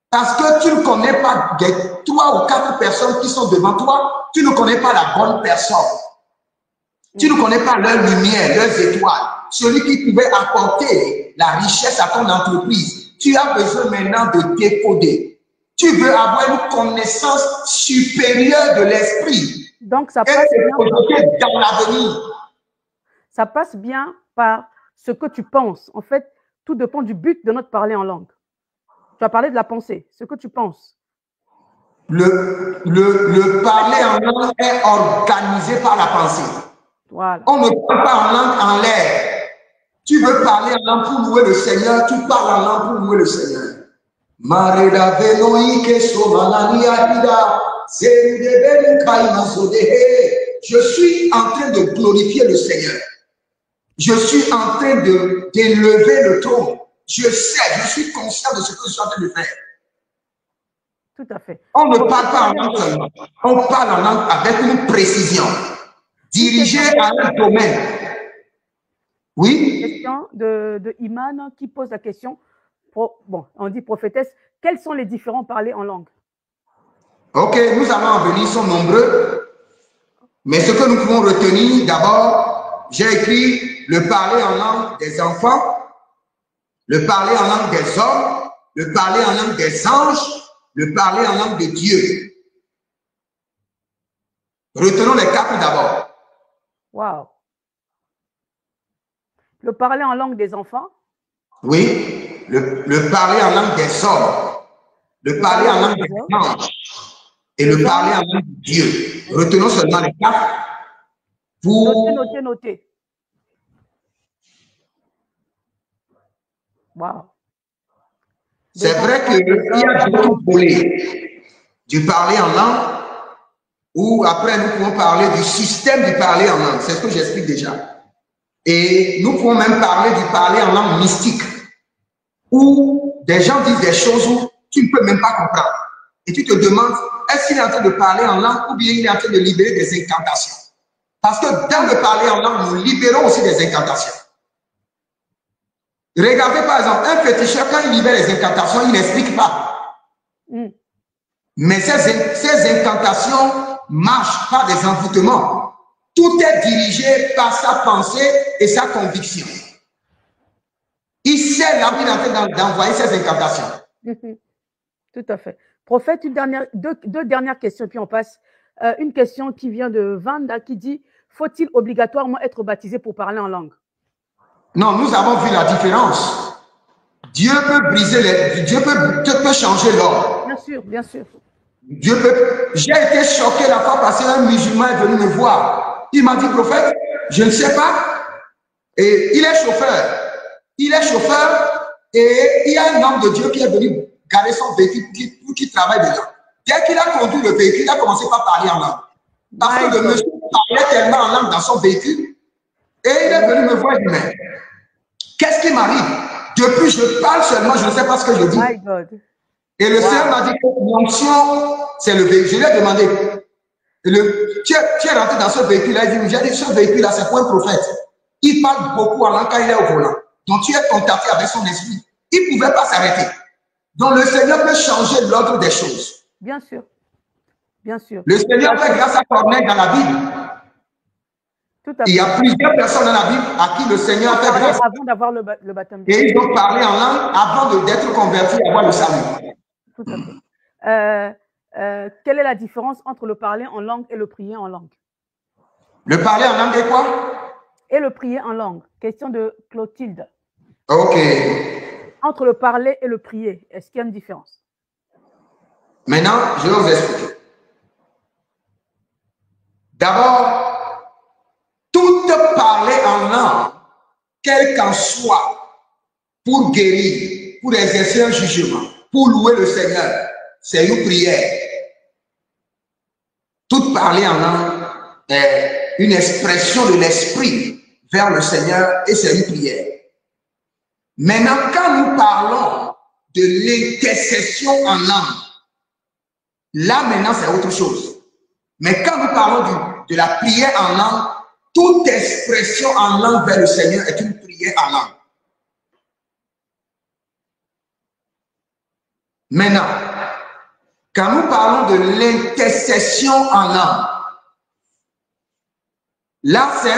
parce que tu ne connais pas des 3 ou 4 personnes qui sont devant toi, tu ne connais pas la bonne personne. Tu ne connais pas leur lumière, leurs étoiles, celui qui pouvait apporter la richesse à ton entreprise. Tu as besoin maintenant de décoder. Tu veux avoir une connaissance supérieure de l'esprit. Donc, ça passe bien dans l'avenir. Ça passe bien par ce que tu penses. En fait, tout dépend du but de notre parler en langue. Tu as parlé de la pensée, ce que tu penses. Le parler en langue est organisé par la pensée. Voilà. On ne parle pas en langue en l'air. Tu veux parler en langue pour louer le Seigneur, tu parles en langue pour louer le Seigneur. Je suis en train de glorifier le Seigneur. Je suis en train d'élever le trône. Je sais, je suis conscient de ce que je suis en train de faire. Tout à fait. On ne parle pas en langue seulement. On parle en langue avec une précision, dirigée à un domaine. Oui? Question de Iman qui pose la question. Bon, on dit prophétesse, quels sont les différents parlers en langue? Ok, nous allons en venir, ils sont nombreux. Mais ce que nous pouvons retenir, d'abord, j'ai écrit le parler en langue des enfants, le parler en langue des hommes, le parler en langue des anges, le parler en langue de Dieu. Retenons les 4 d'abord. Wow. Le parler en langue des enfants? Oui. Le parler en langue des hommes, le parler en langue des anges et le parler en langue de Dieu. Retenons seulement les 4 pour... Notez. Wow. C'est vrai qu'il y a d'autres volets du parler en langue, ou après nous pouvons parler du système du parler en langue. C'est ce que j'explique déjà. Et nous pouvons même parler du parler en langue mystique, où des gens disent des choses où tu ne peux même pas comprendre. Et tu te demandes, est-ce qu'il est en train de parler en langue ou bien il est en train de libérer des incantations? Parce que dans le parler en langue, nous libérons aussi des incantations. Regardez par exemple, un féticheur, quand il libère les incantations, il n'explique pas. Mais ces incantations marchent par des envoûtements. Tout est dirigé par sa pensée et sa conviction. Il sait là où il est en train d'envoyer ses incantations. Tout à fait. Prophète, deux dernières questions, puis on passe. Une question qui vient de Vanda qui dit, faut-il obligatoirement être baptisé pour parler en langue? Non, nous avons vu la différence. Dieu peut briser Dieu peut changer l'ordre. Bien sûr, bien sûr. Dieu peut. J'ai été choqué la fois passée, un musulman est venu me voir. Il m'a dit, prophète, je ne sais pas. Et il est chauffeur. Il est chauffeur et il y a un homme de Dieu qui est venu garer son véhicule pour qu'il travaille dedans. Dès qu'il a conduit le véhicule, il a commencé par parler en langue. Parce que le monsieur parlait tellement en langue dans son véhicule. Et il est venu me voir et dit, mais qu'est-ce qui m'arrive? Depuis, je parle seulement, je ne sais pas ce que je dis. My God. Et le Seigneur m'a dit que l'onction, c'est le véhicule. Je lui ai demandé, tu es rentré dans ce véhicule-là, il dit, j'ai dit, ce véhicule-là, c'est pour un prophète. Il parle beaucoup en langue quand il est au volant. Donc, tu es contacté avec son esprit. Il ne pouvait pas s'arrêter. Donc, le Seigneur peut changer l'ordre des choses. Bien sûr. Bien sûr. Le Seigneur fait grâce à Corneille dans la Bible. Tout à fait. Il y a plusieurs personnes dans la Bible à qui le Seigneur a fait grâce. Avant d'avoir le baptême. Et ils ont parlé en langue avant d'être convertis et avoir le salut. Tout à fait. Quelle est la différence entre le parler en langue et le prier en langue? Le parler en langue est quoi? Et le prier en langue. Question de Clotilde. Ok. Entre le parler et le prier, est-ce qu'il y a une différence? Maintenant, je vais vous expliquer. D'abord, tout parler en langue, quel qu'en soit, pour guérir, pour exercer un jugement, pour louer le Seigneur, c'est une prière. Tout parler en langue est une expression de l'esprit vers le Seigneur et c'est une prière. Maintenant, quand nous parlons de l'intercession en langue, là maintenant c'est autre chose. Mais quand nous parlons de la prière en langue, toute expression en langue vers le Seigneur est une prière en langue. Maintenant, quand nous parlons de l'intercession en langue, là c'est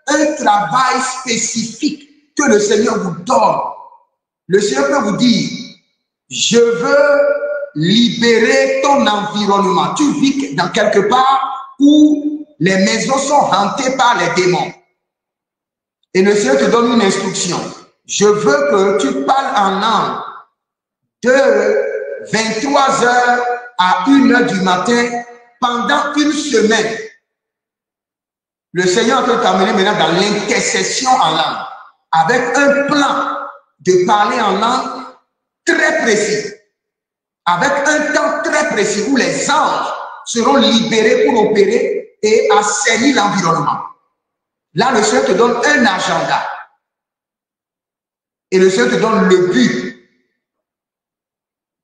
un travail spécifique que le Seigneur vous donne. Le Seigneur peut vous dire, je veux libérer ton environnement. Tu vis dans quelque part où les maisons sont hantées par les démons. Et le Seigneur te donne une instruction. Je veux que tu parles en langue de 23h à 1h du matin pendant une semaine. Le Seigneur peut t'amener maintenant dans l'intercession en langue, avec un plan de parler en langue très précis, avec un temps très précis où les anges seront libérés pour opérer et assainir l'environnement. Là, le Seigneur te donne un agenda. Et le Seigneur te donne le but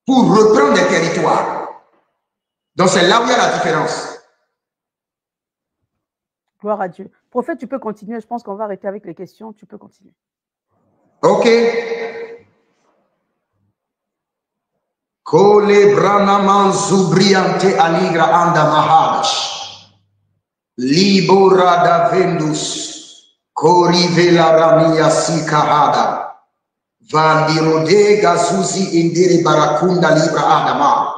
pour reprendre les territoires. Donc, c'est là où il y a la différence. Gloire à Dieu. Prophète, tu peux continuer. Je pense qu'on va arrêter avec les questions. Tu peux continuer. Ok. Kole branaman zubriante aligra anda mahash. Libora vendus. Kori vela ramia sikahada. Vandirode gazuzi indiri barakunda libra adama.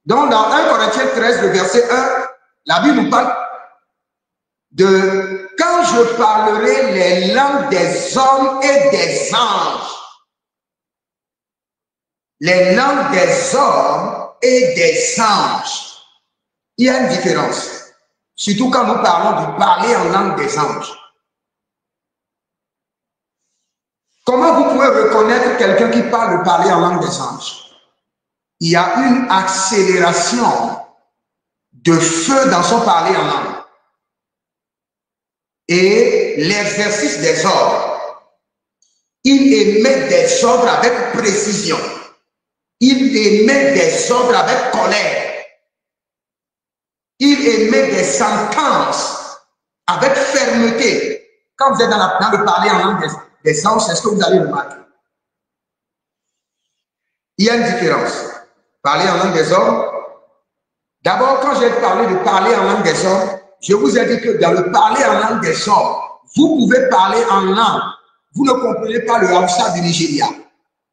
Donc, dans 1 Corinthiens 13, le verset 1, la Bible nous parle de quand je parlerai les langues des hommes et des anges. Les langues des hommes et des anges. Il y a une différence. Surtout quand nous parlons de parler en langue des anges. Comment vous pouvez reconnaître quelqu'un qui parle de parler en langue des anges? Il y a une accélération de feu dans son parler en langue. Et l'exercice des ordres, il émet des ordres avec précision. Il émet des ordres avec colère. Il émet des sentences avec fermeté. Quand vous êtes dans le parler en langue des anges, c'est ce que vous allez remarquer. Il y a une différence. Parler en langue des hommes. D'abord, quand j'ai parlé de parler en langue des hommes, je vous ai dit que dans le parler en langue des hommes, vous pouvez parler en langue. Vous ne comprenez pas le Hausa du Nigeria,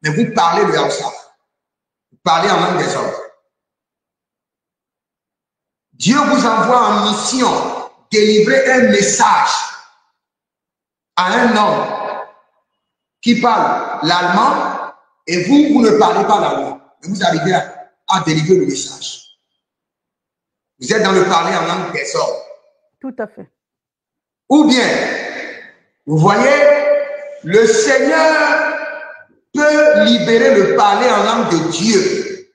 mais vous parlez le Hausa. Vous parlez en langue des hommes. Dieu vous envoie en mission délivrer un message à un homme qui parle l'allemand et vous ne parlez pas l'allemand. Mais vous arrivez à délivrer le message. Vous êtes dans le parler en langue des hommes. Tout à fait. Ou bien, vous voyez, le Seigneur peut libérer le parler en langue de Dieu,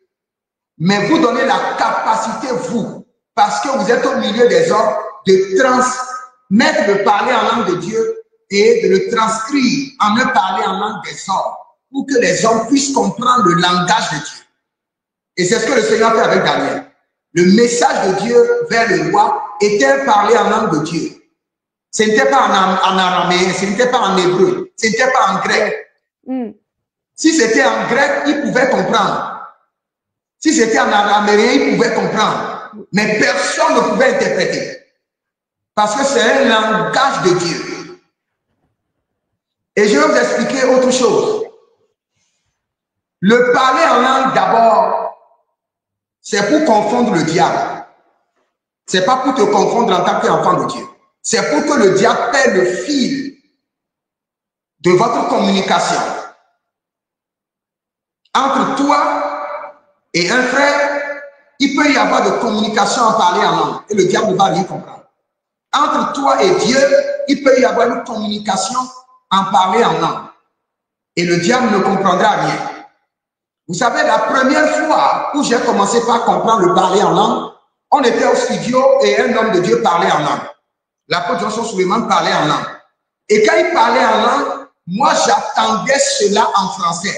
mais vous donnez la capacité, vous, parce que vous êtes au milieu des hommes, de transmettre le parler en langue de Dieu et de le transcrire en un parler en langue des hommes, pour que les hommes puissent comprendre le langage de Dieu. Et c'est ce que le Seigneur fait avec Daniel. Le message de Dieu vers le roi était parlé en langue de Dieu. Ce n'était pas en araméen, ce n'était pas en hébreu, ce n'était pas en grec. Si c'était en grec, il pouvait comprendre. Si c'était en araméen, il pouvait comprendre. Mais personne ne pouvait interpréter. Parce que c'est un langage de Dieu. Et je vais vous expliquer autre chose. Le parler en langue d'abord, c'est pour confondre le diable. C'est pas pour te confondre en tant qu'enfant de Dieu. C'est pour que le diable perde le fil de votre communication. Entre toi et un frère, il peut y avoir de communication en parler en langue et le diable ne va rien comprendre. Entre toi et Dieu, il peut y avoir une communication en parler en langue et le diable ne comprendra rien. Vous savez, la première fois où j'ai commencé par comprendre le parler en langue, on était au studio et un homme de Dieu parlait en langue. L'apôtre Johnson Suleiman parlait en langue. Et quand il parlait en langue, moi j'attendais cela en français.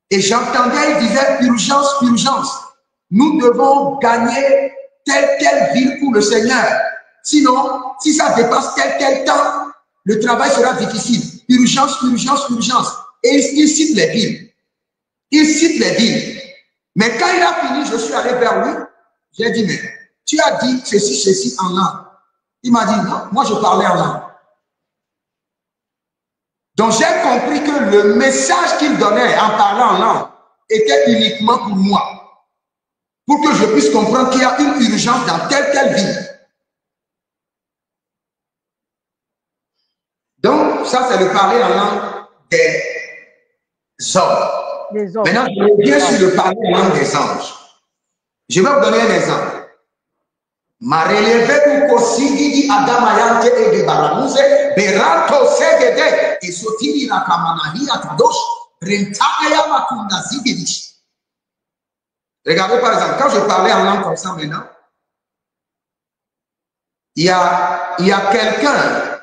Et j'entendais, il disait urgence, urgence. Nous devons gagner telle ville pour le Seigneur. Sinon, si ça dépasse tel temps, le travail sera difficile. Urgence, urgence, urgence. Et il cite les villes. Il cite les villes. Mais quand il a fini, je suis allé vers lui. J'ai dit, mais tu as dit ceci en langue. Il m'a dit, non, moi je parlais en langue. Donc j'ai compris que le message qu'il donnait en parlant en langue était uniquement pour moi. Pour que je puisse comprendre qu'il y a une urgence dans telle ville. Donc ça c'est le parler en langue des hommes. Maintenant, je reviens sur le parler en langue des anges. Je vais vous donner un exemple. Ma relevé ou kosigidi adamayante et de baramuse, beranto segede, et sotiri la kamanahi atadosh, rentaya makunda zigedish. Regardez par exemple, quand je parlais en langue comme ça maintenant, il y a quelqu'un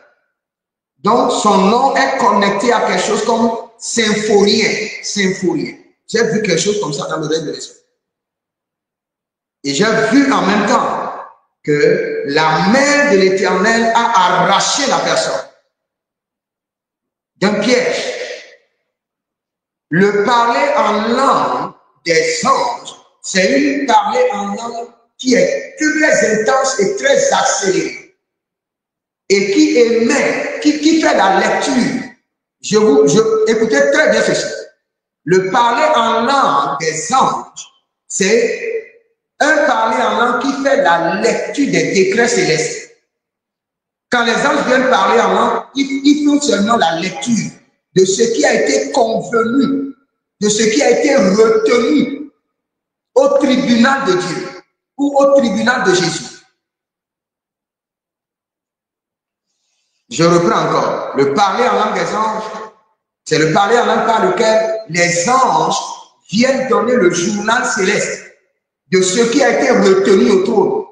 dont son nom est connecté à quelque chose comme symphorien. Symphorien. J'ai vu quelque chose comme ça dans le rêve de l'esprit. Et j'ai vu en même temps que la main de l'Éternel a arraché la personne d'un piège. Le parler en langue des anges, c'est une parler en langue qui est très intense et très accélérée. Et qui émet, qui fait la lecture. Écoutez très bien ceci. Le parler en langue des anges, c'est un parler en langue qui fait la lecture des décrets célestes. Quand les anges viennent parler en langue, ils font seulement la lecture de ce qui a été convenu, de ce qui a été retenu au tribunal de Dieu ou au tribunal de Jésus. Je reprends encore. Le parler en langue des anges, c'est le parler en langue par lequel les anges viennent donner le journal céleste de ce qui a été retenu au trône.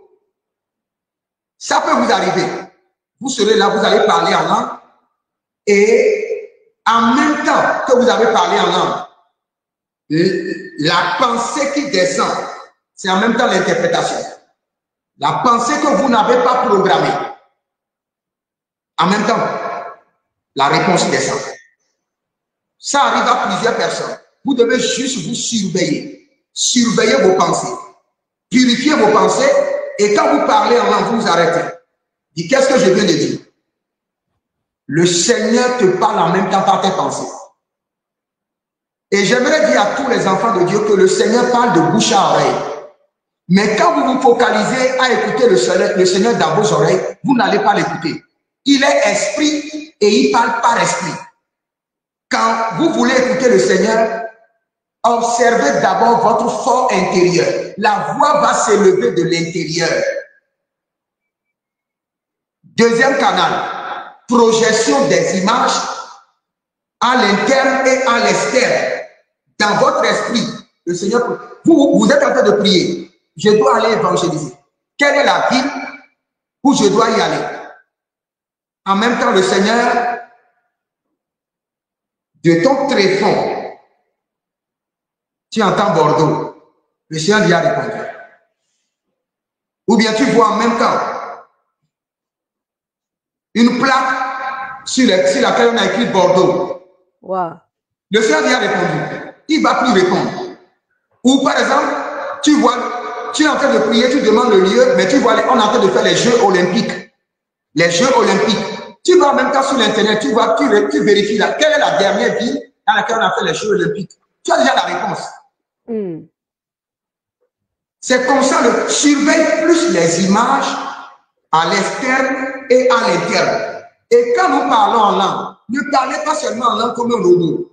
Ça peut vous arriver. Vous serez là, vous allez parler en langue et en même temps que vous avez parlé en langue, la pensée qui descend, c'est en même temps l'interprétation. La pensée que vous n'avez pas programmée, en même temps, la réponse descend. Ça arrive à plusieurs personnes. Vous devez juste vous surveiller. Surveillez vos pensées. Purifiez vos pensées. Et quand vous parlez en langue, vous arrêtez. Dites, qu'est-ce que je viens de dire? Le Seigneur te parle en même temps par tes pensées. Et j'aimerais dire à tous les enfants de Dieu que le Seigneur parle de bouche à oreille. Mais quand vous vous focalisez à écouter le Seigneur dans vos oreilles, vous n'allez pas l'écouter. Il est esprit et il parle par esprit. Quand vous voulez écouter le Seigneur, observez d'abord votre fort intérieur. La voix va s'élever de l'intérieur. Deuxième canal, projection des images à l'interne et à l'externe. Dans votre esprit, le Seigneur, vous êtes en train de prier. Je dois aller évangéliser. Quelle est la ville où je dois y aller? En même temps, le Seigneur, de ton tréfonds, tu entends Bordeaux. Le Seigneur lui a répondu. Ou bien tu vois en même temps une plaque sur laquelle on a écrit Bordeaux. Wow. Le Seigneur lui a répondu. Il ne va plus répondre. Ou par exemple, tu vois, tu es en train de prier, tu demandes le lieu, mais tu vois, on est en train de faire les Jeux olympiques. Les Jeux olympiques. Tu vas en même temps sur l'Internet, tu vois, tu vérifies là, quelle est la dernière ville dans laquelle on a fait les Jeux olympiques. Tu as déjà la réponse. C'est comme ça, surveille plus les images à l'externe et à l'interne. Et quand nous parlons en langue, ne parlez pas seulement en langue comme un robot.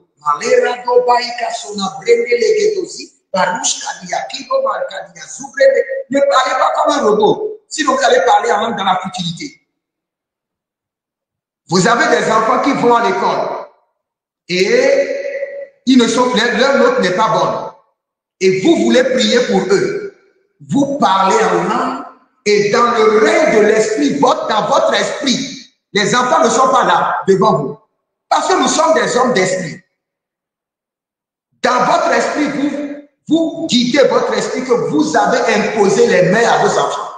Ne parlez pas comme un robot. Sinon, vous allez parler en langue dans la futilité. Vous avez des enfants qui vont à l'école et ils ne sont, leur note n'est pas bonne. Et vous voulez prier pour eux. Vous parlez en langue et dans le règne de l'esprit, dans votre esprit, les enfants ne sont pas là devant vous. Parce que nous sommes des hommes d'esprit. Dans votre esprit, vous guidez votre esprit que vous avez imposé les mains à vos enfants.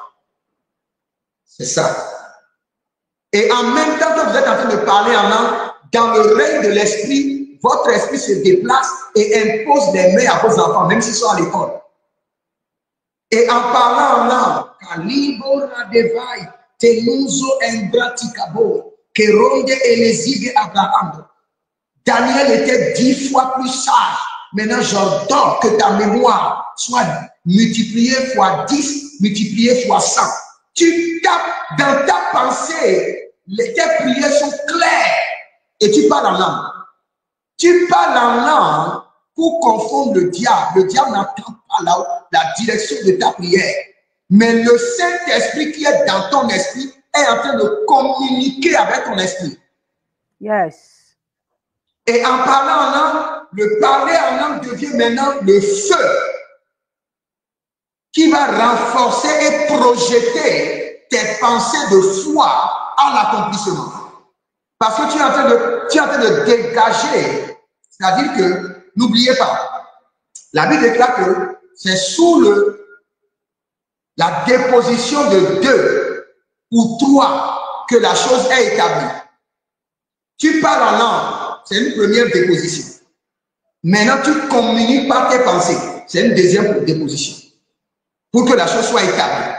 C'est ça. Et en même temps que vous êtes en train de parler en langue, dans le règne de l'esprit, votre esprit se déplace et impose les mains à vos enfants, même s'ils sont à l'école. Et en parlant en langue, Daniel était 10 fois plus sage. Maintenant, j'ordonne que ta mémoire soit multipliée fois 10, multipliée fois 100. Tu tapes dans ta pensée, tes prières sont claires et tu parles en langue. Tu parles en langue pour confondre le diable. Le diable n'entend pas la direction de ta prière. Mais le Saint-Esprit qui est dans ton esprit est en train de communiquer avec ton esprit. Yes. Et en parlant en langue, le parler en langue devient maintenant le feu qui va renforcer et projeter tes pensées de foi à l'accomplissement. Parce que tu es en train de dégager, c'est-à-dire que, n'oubliez pas, la Bible déclare que c'est sous la déposition de 2 ou 3 que la chose est établie. Tu parles en langue, c'est une première déposition. Maintenant, tu communiques par tes pensées, c'est une deuxième déposition. Pour que la chose soit établie.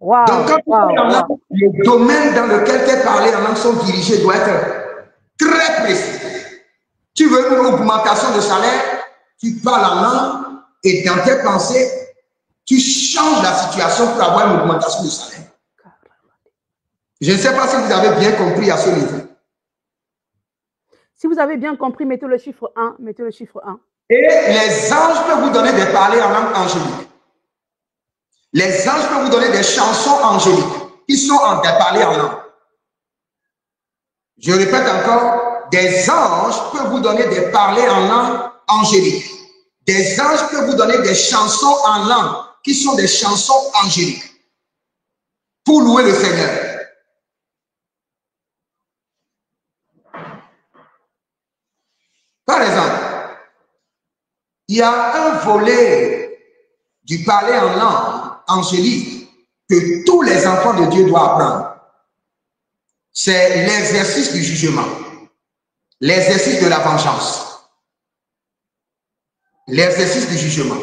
Wow, donc, quand le domaine dans lequel tes parlers en langue sont dirigés doit être très précis. Tu veux une augmentation de salaire, tu parles en langue et dans tes pensées, tu changes la situation pour avoir une augmentation de salaire. Je ne sais pas si vous avez bien compris à ce niveau. Si vous avez bien compris, mettez le chiffre 1. Mettez le chiffre 1. Et les anges peuvent vous donner des parlers en langue angélique. Les anges peuvent vous donner des chansons angéliques qui sont en des parlers en langue. Je répète encore, des anges peuvent vous donner des parlers en langue angélique. Des anges peuvent vous donner des chansons en langue qui sont des chansons angéliques pour louer le Seigneur. Par exemple, il y a un volet du parler en langue angélique que tous les enfants de Dieu doivent apprendre. C'est l'exercice du jugement, l'exercice de la vengeance, l'exercice du jugement.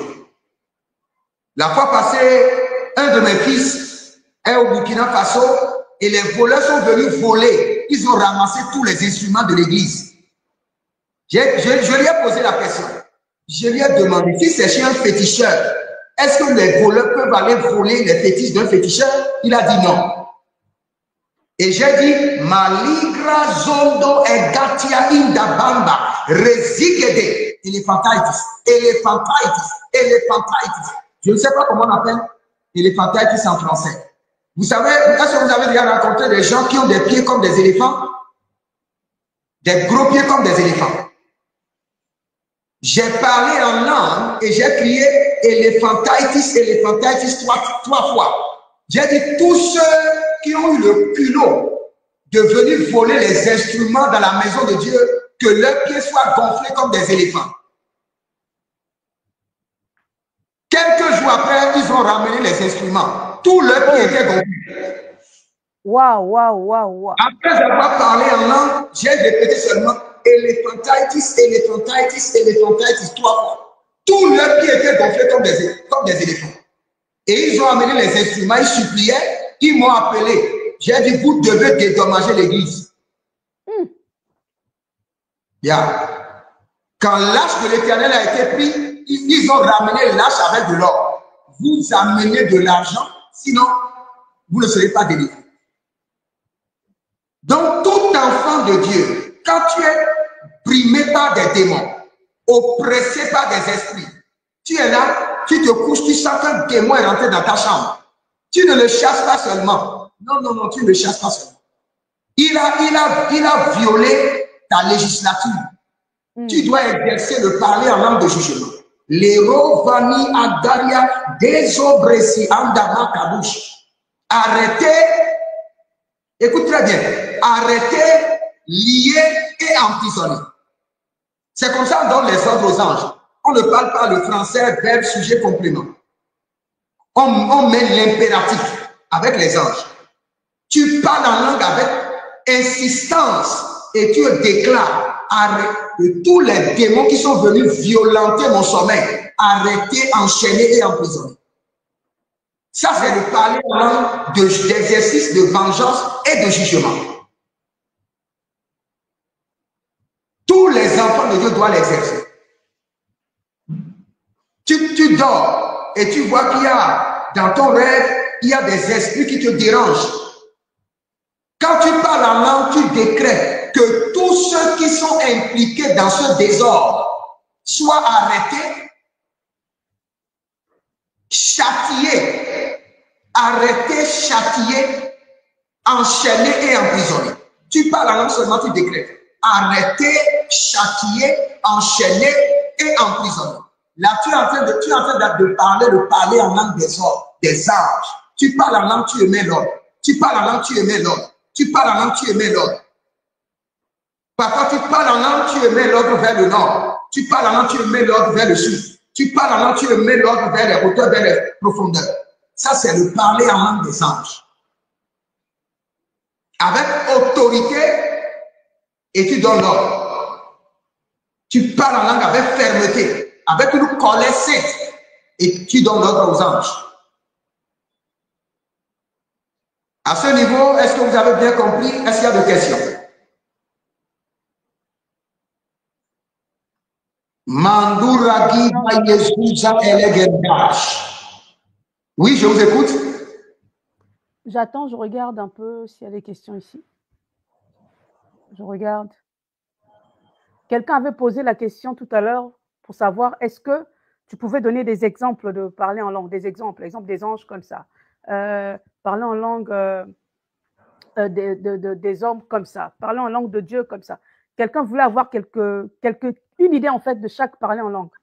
La fois passée, un de mes fils est au Burkina Faso et les voleurs sont venus voler. Ils ont ramassé tous les instruments de l'église. Je lui ai posé la question. Je lui ai demandé, si c'est chez un féticheur, est-ce que les voleurs peuvent aller voler les fétiches d'un féticheur? Il a dit non. Et j'ai dit, Maligra zondo egatia indabamba resigede elephantitis, elephantitis, elephantitis. Je ne sais pas comment on appelle elephantitis en français. Vous savez, est-ce que vous avez déjà rencontré des gens qui ont des pieds comme des éléphants? Des gros pieds comme des éléphants. J'ai parlé en langue et j'ai crié elephantitis, elephantitis 3 fois. J'ai dit tous ceux qui ont eu le culot de venir voler les instruments dans la maison de Dieu, que leurs pieds soient gonflés comme des éléphants. Quelques jours après, ils ont ramené les instruments. Tous leurs pieds étaient gonflés. Waouh. Après avoir parlé en langue, j'ai répété seulement elephantitis, elephantitis, elephantitis 3 fois. Tous leurs pieds étaient gonflés comme des éléphants. Et ils ont amené les instruments, ils suppliaient, ils m'ont appelé. J'ai dit, vous devez dédommager l'église. Yeah. Quand l'arche de l'Éternel a été pris, ils ont ramené l'arche avec de l'or. Vous amenez de l'argent, sinon, vous ne serez pas délivrés. Donc, tout enfant de Dieu, quand tu es brimé par des démons, oppressé par des esprits, tu es là, tu te couches, tu sens qu'un démon est rentré dans ta chambre. Tu ne le chasses pas seulement. Non, non, non, tu ne le chasses pas seulement. Il a violé ta législature. Tu dois exercer le parler en langue de jugement. L'héros vani agaria désobresi andama kabouche. Arrêtez, écoute très bien, arrêtez, lier et emprisonner. C'est comme ça qu'on donne les ordres aux anges. On ne parle pas le français, verbe, sujet, complément. On met l'impératif avec les anges. Tu parles en langue avec insistance et tu déclares arrêtez tous les démons qui sont venus violenter mon sommeil. Arrêtez, enchaîner et emprisonner. Ça, c'est le parler en langue d'exercice de vengeance et de jugement. Tous les enfants de Dieu doivent l'exercer. Tu dors et tu vois qu'il y a dans ton rêve, il y a des esprits qui te dérangent. Quand tu parles en langue, tu décrètes que tous ceux qui sont impliqués dans ce désordre soient arrêtés, châtiés, arrêtés, châtiés, enchaînés et emprisonnés. Tu parles en langue seulement, tu décrètes. Arrêtés, châtiés, enchaînés et emprisonnés. Là, tu es en train de parler en langue des anges. Tu parles en langue, tu émets l'ordre. Tu parles en langue, tu émets l'ordre. Tu parles en langue, tu émets l'ordre. Parfois, tu parles en langue, tu émets l'ordre vers le nord. Tu parles en langue, tu émets l'ordre vers le sud. Tu parles en langue, tu émets l'ordre vers les hauteurs, vers les profondeurs. Ça, c'est le parler en langue des anges. Avec autorité, et tu donnes l'ordre. Tu parles en langue avec fermeté, avec une colère sainte, et tu donnes l'ordre aux anges. À ce niveau, est-ce que vous avez bien compris? Est-ce qu'il y a des questions? Oui, je vous écoute. J'attends, je regarde un peu s'il y a des questions ici. Je regarde. Quelqu'un avait posé la question tout à l'heure pour savoir est-ce que tu pouvais donner des exemples de parler en langue, des exemples, exemple des anges comme ça, parler en langue des hommes comme ça, parler en langue de Dieu comme ça. Quelqu'un voulait avoir une idée en fait de chaque parler en langue.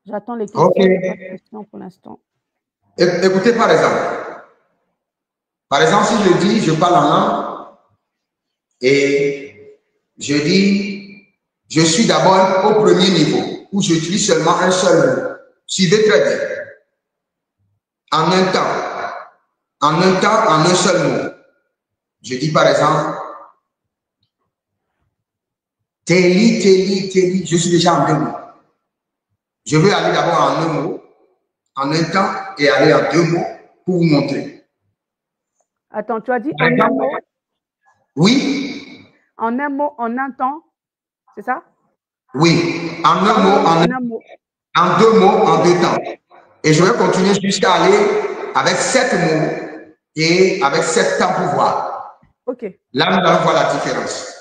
J'attends les questions, questions pour l'instant. Écoutez par exemple. Par exemple, si je dis je parle en langue et je dis je suis d'abord au premier niveau où j'utilise seulement un seul mot. Suivez très bien. En un temps, en un seul mot. Je dis par exemple Téli, téli, téli. Je suis déjà en deux mots. Je veux aller d'abord en un mot, en un temps, et aller en deux mots pour vous montrer. Attends, tu as dit en un mot? Oui. En un mot, en un temps, c'est ça? Oui, en un mot, en deux mots, en deux temps. Et je vais continuer jusqu'à aller avec 7 mots et avec 7 temps pour voir. Ok. Là, nous allons voir la différence.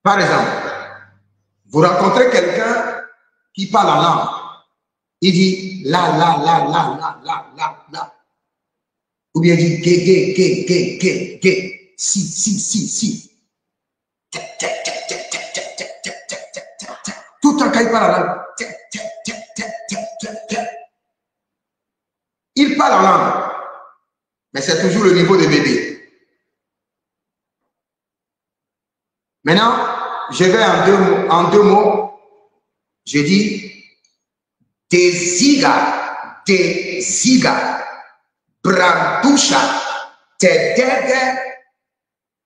Par exemple, vous rencontrez quelqu'un qui parle en langue. Il dit la, la, la, la, la, la, la, la. Ou bien il dit gay, gay, gay, gay, gay, gay, si, si, si, si. Tout le temps qu'il parle en langue. Il parle en langue, mais c'est toujours le niveau de bébé. Maintenant, je vais en deux mots. Je dis Desiga, Brandusha, Tedege,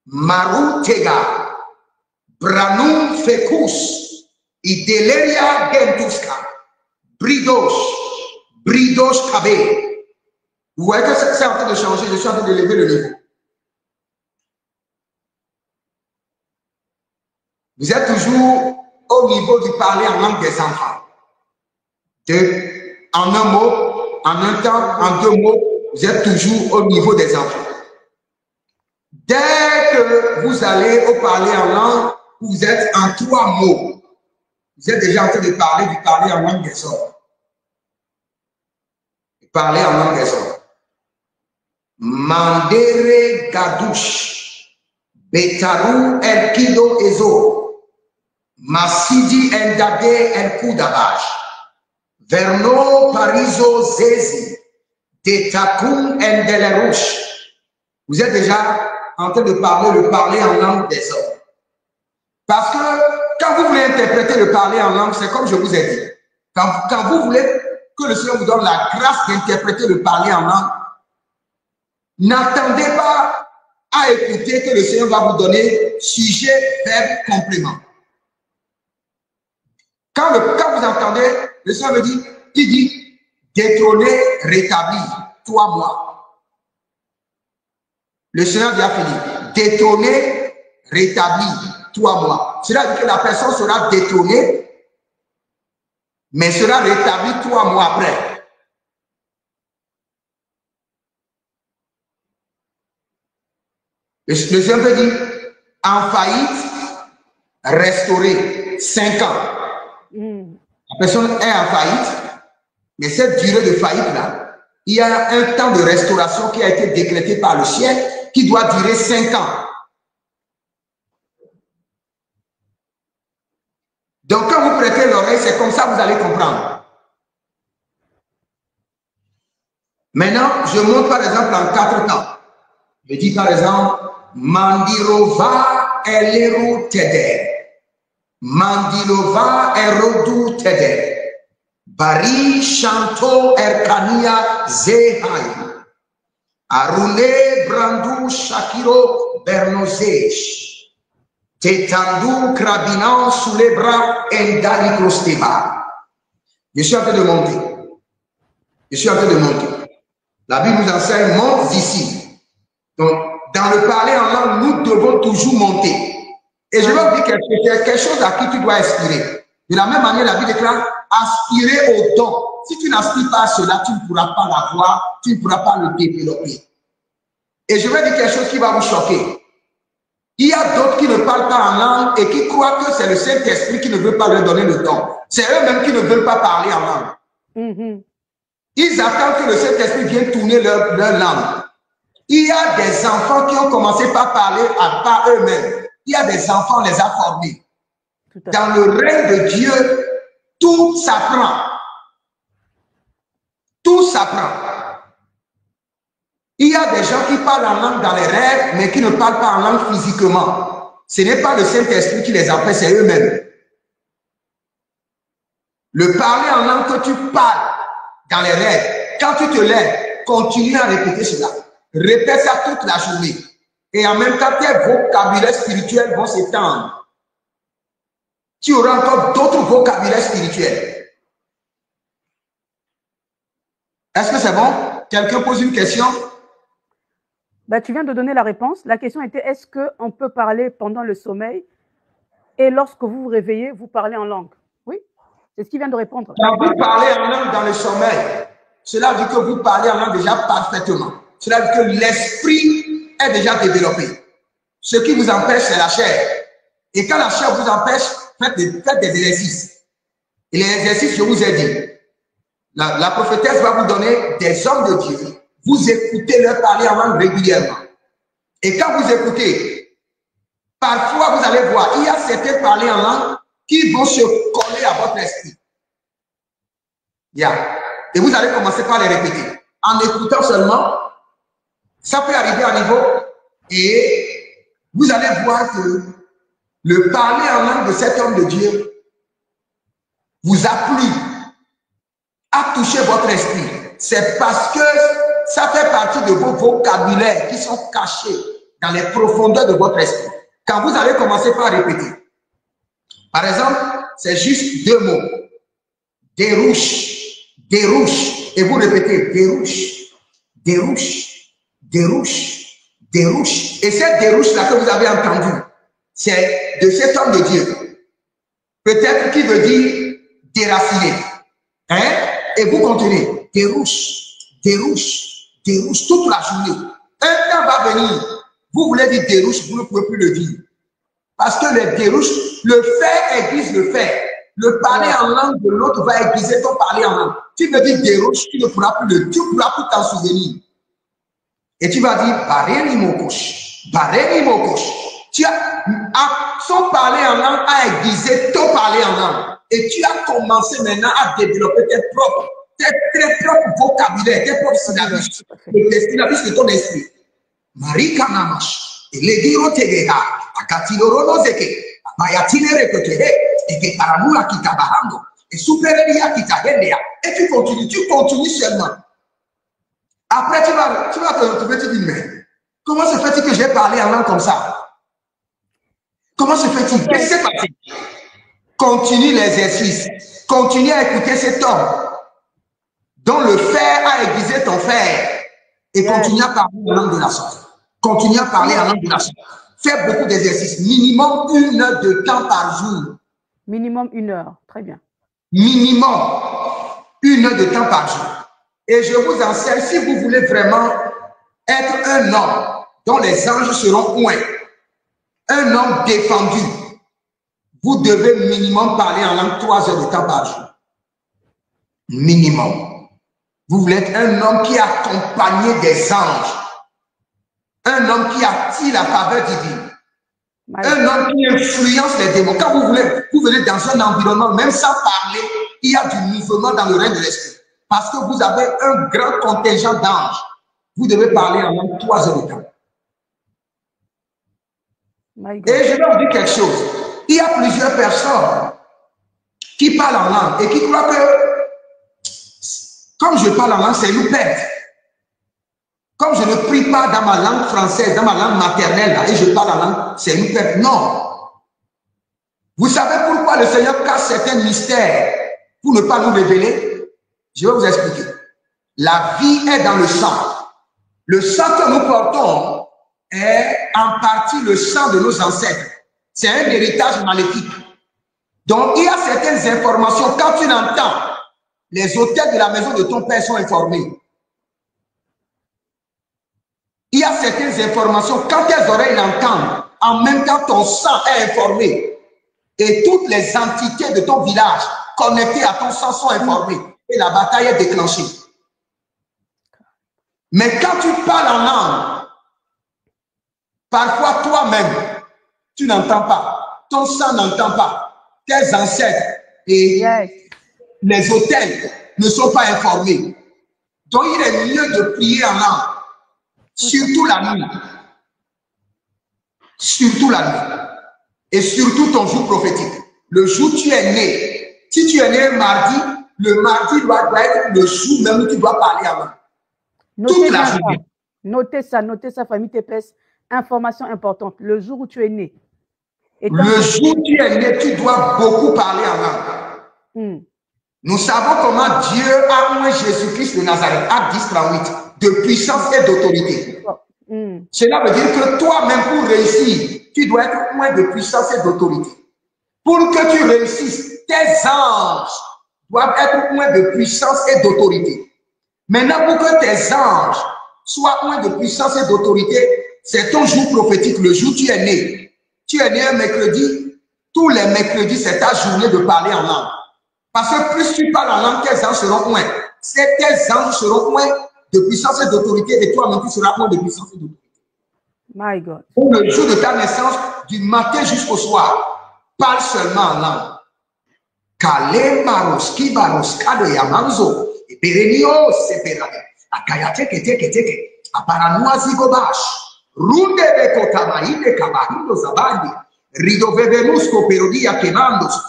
Marutega, Branum Fecus, Ideleria Gentuska, Bridos Kabe. Vous voyez que c'est en train de changer, je suis en train de lever le niveau. Vous êtes toujours au niveau du parler en langue des enfants. En un mot, en un temps, en deux mots, vous êtes toujours au niveau des enfants. Dès que vous allez parler en langue, vous êtes en 3 mots. Vous êtes déjà en train de parler en langue des hommes. Parler en langue des hommes. Mandere Gadouche, Betaru El Kido Ezo, Masidi Endage El Koudabash, Verno Parizo Zezi, Detakum Endelerouche. Vous êtes déjà en train de parler en langue des hommes. Parce que quand vous voulez interpréter le parler en langue, c'est comme je vous ai dit. Quand vous voulez que le Seigneur vous donne la grâce d'interpréter le parler en langue, n'attendez pas à écouter que le Seigneur va vous donner sujet, verbe, complément. Quand vous entendez, le Seigneur me dit, il dit, détrôner, rétablir, 3 mois. Le Seigneur a fini. Détrôner, rétablir, 3 mois. Cela veut dire que la personne sera détrônée, mais sera rétablie 3 mois après. Le Seigneur veut dire, en faillite, restauré, 5 ans. La personne est en faillite, mais cette durée de faillite-là, il y a un temps de restauration qui a été décrété par le ciel qui doit durer 5 ans. Donc, quand vous prêtez l'oreille, c'est comme ça que vous allez comprendre. Maintenant, je montre par exemple en 4 temps. Je dis par exemple, Mandirova Eleru Teder. Mandilova Erodu Teder. Bari Shanto Erkania Zehai. Arune Brandu Shakiro Bernozesh. Tetandu Krabinan sous les bras Endari Prosteba. Je suis en train de monter. Je suis en train de monter. La Bible nous enseigne, monte d'ici. Donc, dans le parler en langue, nous devons toujours monter. Et je vais vous dire quelque chose à qui tu dois aspirer. De la même manière, la Bible déclare, aspirer au don. Si tu n'aspires pas à cela, tu ne pourras pas l'avoir, tu ne pourras pas le développer. Et je vais dire quelque chose qui va vous choquer. Il y a d'autres qui ne parlent pas en langue et qui croient que c'est le Saint-Esprit qui ne veut pas leur donner le don. C'est eux-mêmes qui ne veulent pas parler en langue. Ils attendent que le Saint-Esprit vienne tourner leur langue. Il y a des enfants qui ont commencé par parler par eux-mêmes. Il y a des enfants, on les a formés. Dans le règne de Dieu, tout s'apprend. Tout s'apprend. Il y a des gens qui parlent en langue dans les rêves, mais qui ne parlent pas en langue physiquement. Ce n'est pas le Saint-Esprit qui les empêche, c'est eux-mêmes. Le parler en langue que tu parles dans les rêves, quand tu te lèves, continue à répéter cela. Répète ça toute la journée. Et en même temps, tes vocabulaires spirituels vont s'étendre. Tu auras encore d'autres vocabulaires spirituels. Est-ce que c'est bon? Quelqu'un pose une question? Ben, tu viens de donner la réponse. La question était, est-ce qu'on peut parler pendant le sommeil et lorsque vous vous réveillez, vous parlez en langue? Oui, c'est ce qu'il vient de répondre. Quand vous parlez en langue dans le sommeil, cela dit que vous parlez en langue déjà parfaitement. Cela dit que l'esprit est déjà développé. Ce qui vous empêche, c'est la chair. Et quand la chair vous empêche, faites des exercices. Et les exercices, je vous ai dit, la prophétesse va vous donner des hommes de Dieu. Vous écoutez leur parler en langue régulièrement. Et quand vous écoutez, parfois vous allez voir, il y a certains parlers en langue qui vont se coller à votre esprit. Et vous allez commencer par les répéter. En écoutant seulement, ça peut arriver à niveau et vous allez voir que le parler en langue de cet homme de Dieu vous a plu, a touché votre esprit. C'est parce que ça fait partie de vos vocabulaires qui sont cachés dans les profondeurs de votre esprit. Quand vous allez commencer par répéter, par exemple, c'est juste 2 mots. Dérouche, dérouche. Et vous répétez, dérouche, dérouche, dérouche, dérouche. Et cette dérouche-là que vous avez entendue, c'est de cet homme de Dieu. Peut-être qui veut dire déraciner. Hein? Et vous continuez, dérouche, dérouche, dérouche toute la journée. Un temps va venir, Vous voulez dire dérouche, vous ne pouvez plus le dire. Parce que les dérouches, le faire aiguise le faire. Le parler en langue de l'autre va aiguiser ton parler en langue. Tu me dis dérouche, tu ne pourras plus tu pourras plus t'en souvenir. Et tu vas dire Bareni Mokosh, Bareni Mokosh. Tu as, son parler en langue a aiguisé ton parler en langue. Et tu as commencé maintenant à développer tes propres vocabulaires, tes propres syllabus, les syllabus de ton esprit. Marika Namash, et les diro tegeha, akatiloro nozeke, bayatinere kotehe, et que paramura kitabahando, et supereria kitahendea. Et tu continues seulement. Après, tu vas te retrouver, tu dis, mais comment se fait-il que j'ai parlé en langue comme ça? Comment se fait-il? Qu'est-ce qui s'est passé? Continue l'exercice. Continue à écouter cet homme dont le fer a aiguisé ton fer. Et continue à parler en langue de la sorte. Continue à parler en langue de la sorte. Fais beaucoup d'exercices. Minimum 1 heure de temps par jour. Minimum 1 heure. Très bien. Minimum 1 heure de temps par jour. Et je vous enseigne, si vous voulez vraiment être un homme dont les anges seront loin, un homme défendu, vous devez minimum parler en langue 3 heures de temps par jour. Minimum. Vous voulez être un homme qui est accompagné des anges. Un homme qui attire la faveur divine. Un homme qui influence les démons. Quand vous venez dans un environnement, même sans parler, il y a du mouvement dans le règne de l'esprit. Parce que vous avez un grand contingent d'anges. Vous devez parler en langue 3 heures de temps. Et je vais vous dire quelque chose. Il y a plusieurs personnes qui parlent en langue et qui croient que, comme je parle en langue, c'est une perte. Comme je ne prie pas dans ma langue française, dans ma langue maternelle, là, et je parle en langue, c'est une perte. Non. Vous savez pourquoi le Seigneur cache certains mystères pour ne pas nous révéler? Je vais vous expliquer. La vie est dans le sang. Le sang que nous portons est en partie le sang de nos ancêtres. C'est un héritage maléfique. Donc, il y a certaines informations. Quand tu l'entends, les autels de la maison de ton père sont informés. Il y a certaines informations. Quand tes oreilles l'entendent, en même temps, ton sang est informé. Et toutes les entités de ton village connectées à ton sang sont informées. Et la bataille est déclenchée. Mais quand tu parles en langue, parfois toi-même, tu n'entends pas. Ton sang n'entend pas. Tes ancêtres et les autels ne sont pas informés. Donc il est mieux de prier en langue. Surtout la nuit. Surtout la nuit. Et surtout ton jour prophétique. Le jour où tu es né. Si tu es né mardi, le mardi doit être le jour même où tu dois parler en langue. Toute la journée. Notez ça, famille TPS. Information importante. Le jour où tu es né. Le jour où tu es né, tu dois beaucoup parler en langue. Nous savons comment Dieu a oint Jésus-Christ de Nazareth, Acte 10:38, de puissance et d'autorité. Cela veut dire que toi-même, pour réussir, tu dois être oint de puissance et d'autorité. Pour que tu réussisses, tes anges doivent être oints de puissance et d'autorité. Maintenant, pour que tes anges soient oints de puissance et d'autorité, c'est ton jour prophétique, le jour où tu es né. Tu es né un mercredi, tous les mercredis, c'est ta journée de parler en langue. Parce que plus tu parles en langue, tes anges seront oints. Tes anges seront oints de puissance et d'autorité, et toi-même, tu seras oint de puissance et d'autorité. My God. Pour le jour de ta naissance, du matin jusqu'au soir, parle seulement en langue. Kale maroski baroska de yamanzo, et perenio seperade, akayate kete, aparanoisi gobash. Runde de Kotamaide Kabahindo Zabandi, Rido Vevenusco Perodia Kemandos,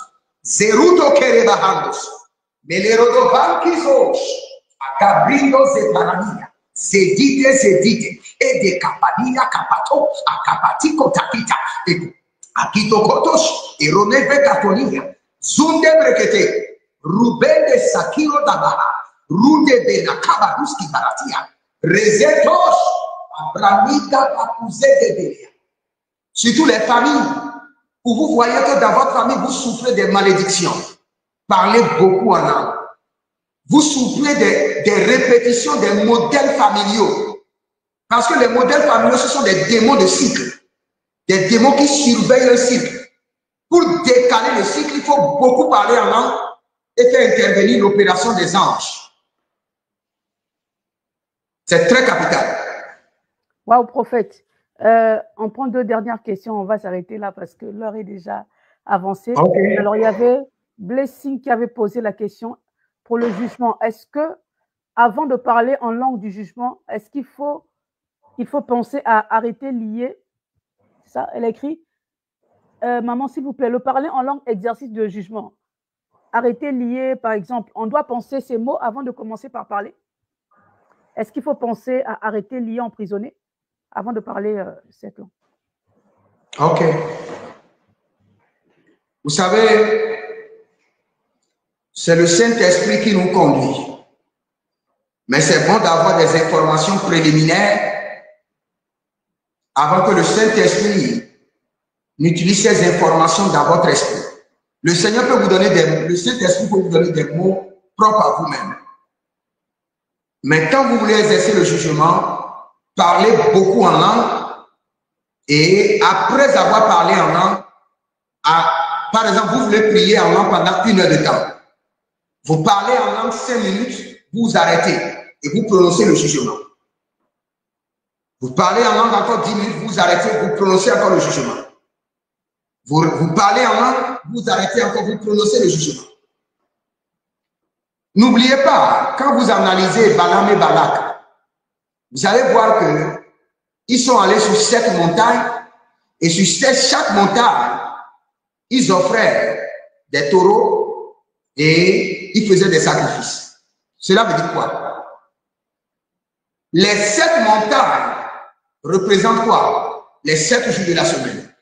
Zeruto Kerebahandos, Melerodo Bankizos, Akabrindo Zeparania, Zedite, et de Kapadia Kapato, Akapatiko Takita, Akito Kotos, et Roneve Katonia, Zunde Brekete, Ruben de Sakiro Dabaha, Runde de Nakabaruski Baratia, Rezetos. Surtout les familles où vous voyez que dans votre famille, vous souffrez des malédictions. Parlez beaucoup en langue. Vous souffrez des répétitions des modèles familiaux. Parce que les modèles familiaux, ce sont des démons de cycle. Des démons qui surveillent un cycle. Pour décaler le cycle, il faut beaucoup parler en langue et faire intervenir l'opération des anges. C'est très capital. Waouh, prophète. On prend 2 dernières questions. On va s'arrêter là parce que l'heure est déjà avancée. Okay. Alors, il y avait Blessing qui avait posé la question pour le jugement. Est-ce que, avant de parler en langue du jugement, est-ce qu'il faut penser à arrêter lier? C'est ça, elle a écrit. Maman, s'il vous plaît, le parler en langue, exercice de jugement. Arrêter lier, par exemple. On doit penser ces mots avant de commencer par parler. Est-ce qu'il faut penser à arrêter lier, emprisonner avant de parler cette langue? Ok. Vous savez, c'est le Saint-Esprit qui nous conduit. Mais c'est bon d'avoir des informations préliminaires avant que le Saint-Esprit n'utilise ces informations dans votre esprit. Le Seigneur peut vous donner le Saint-Esprit peut vous donner des mots propres à vous-même. Mais quand vous voulez exercer le jugement, parlez beaucoup en langue et après avoir parlé en langue, par exemple, vous voulez prier en langue pendant 1 heure de temps. Vous parlez en langue 5 minutes, vous arrêtez et vous prononcez le jugement. Vous parlez en langue encore 10 minutes, vous arrêtez, vous prononcez encore le jugement. Vous parlez en langue, vous arrêtez encore, vous prononcez le jugement. N'oubliez pas, quand vous analysez Balaam et Balak, vous allez voir qu'ils sont allés sur 7 montagnes et sur chaque montagne, ils offraient des taureaux et ils faisaient des sacrifices. Cela veut dire quoi? Les 7 montagnes représentent quoi? Les 7 jours de la semaine.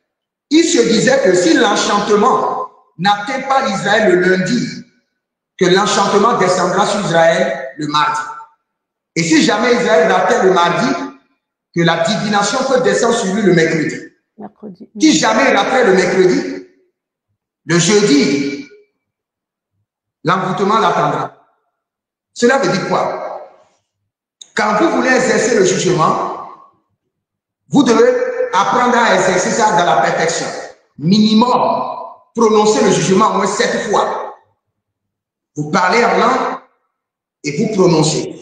Ils se disaient que si l'enchantement n'atteint pas Israël le lundi, que l'enchantement descendra sur Israël le mardi. Et si jamais Israël ratait le mardi, que la divination peut descendre sur lui le mercredi. Si jamais il ratait le mercredi, le jeudi, l'envoûtement l'attendra. Cela veut dire quoi? Quand vous voulez exercer le jugement, vous devez apprendre à exercer ça dans la perfection. Minimum, prononcer le jugement au moins 7 fois. Vous parlez en langue et vous prononcez.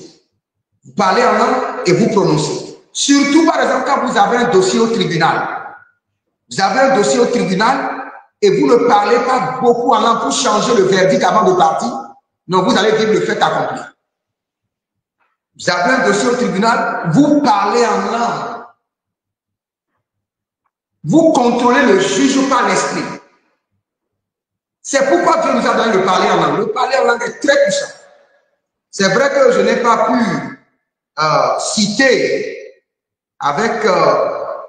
Vous parlez en langue et vous prononcez. Surtout, par exemple, quand vous avez un dossier au tribunal. Vous avez un dossier au tribunal et vous ne parlez pas beaucoup en langue pour changer le verdict avant de partir. Non, vous allez vivre le fait accompli. Vous avez un dossier au tribunal, vous parlez en langue. Vous contrôlez le juge par l'esprit. C'est pourquoi Dieu nous a donné le parler en langue. Le parler en langue est très puissant. C'est vrai que je n'ai pas pu citer avec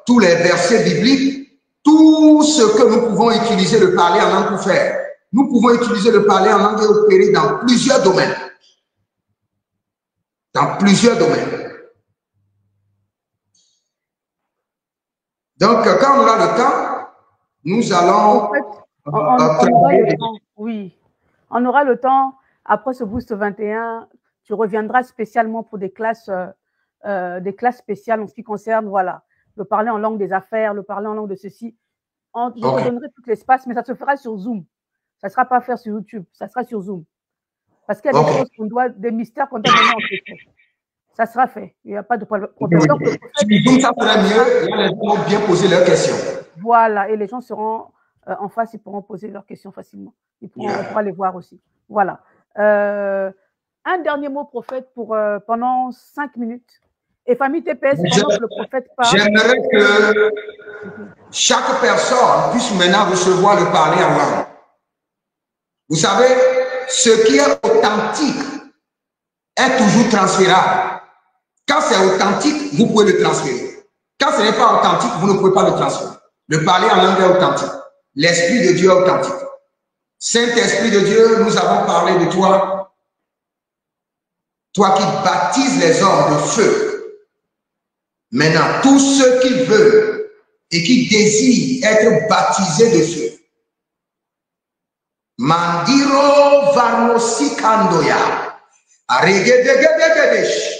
tous les versets bibliques tout ce que nous pouvons utiliser le parler en langue pour faire. Nous pouvons utiliser le parler en langue et opérer dans plusieurs domaines. Dans plusieurs domaines. Donc, quand on aura le temps, nous allons... En fait, on aura le temps, oui. On aura le temps, après ce Boost 21, tu reviendras spécialement pour des classes spéciales en ce qui concerne, voilà, le parler en langue des affaires, le parler en langue de ceci. Je te donnerai tout l'espace, mais ça se fera sur Zoom. Ça ne sera pas faire sur YouTube, ça sera sur Zoom. Parce qu'il y a des choses qu'on doit, des mystères qu'on doit donner en secret. Ça sera fait, il n'y a pas de problème. Donc, ça sera mieux, les gens vont bien poser leurs questions. Voilà, et les gens seront en face, ils pourront poser leurs questions facilement. On pourra les voir aussi. Voilà. Un dernier mot, prophète, pour pendant 5 minutes. Et famille TPS, pendant que le prophète parle. J'aimerais que chaque personne puisse maintenant recevoir le parler en langue. Vous savez, ce qui est authentique est toujours transférable. Quand c'est authentique, vous pouvez le transférer. Quand ce n'est pas authentique, vous ne pouvez pas le transférer. Le parler en langue est authentique. L'Esprit de Dieu est authentique. Saint-Esprit de Dieu, nous avons parlé de toi. Toi qui baptises les hommes de feu. Maintenant, tous ceux qui veulent et qui désirent être baptisés de feu. Mandiro varnosi kandoya. Aregedegedegedesh.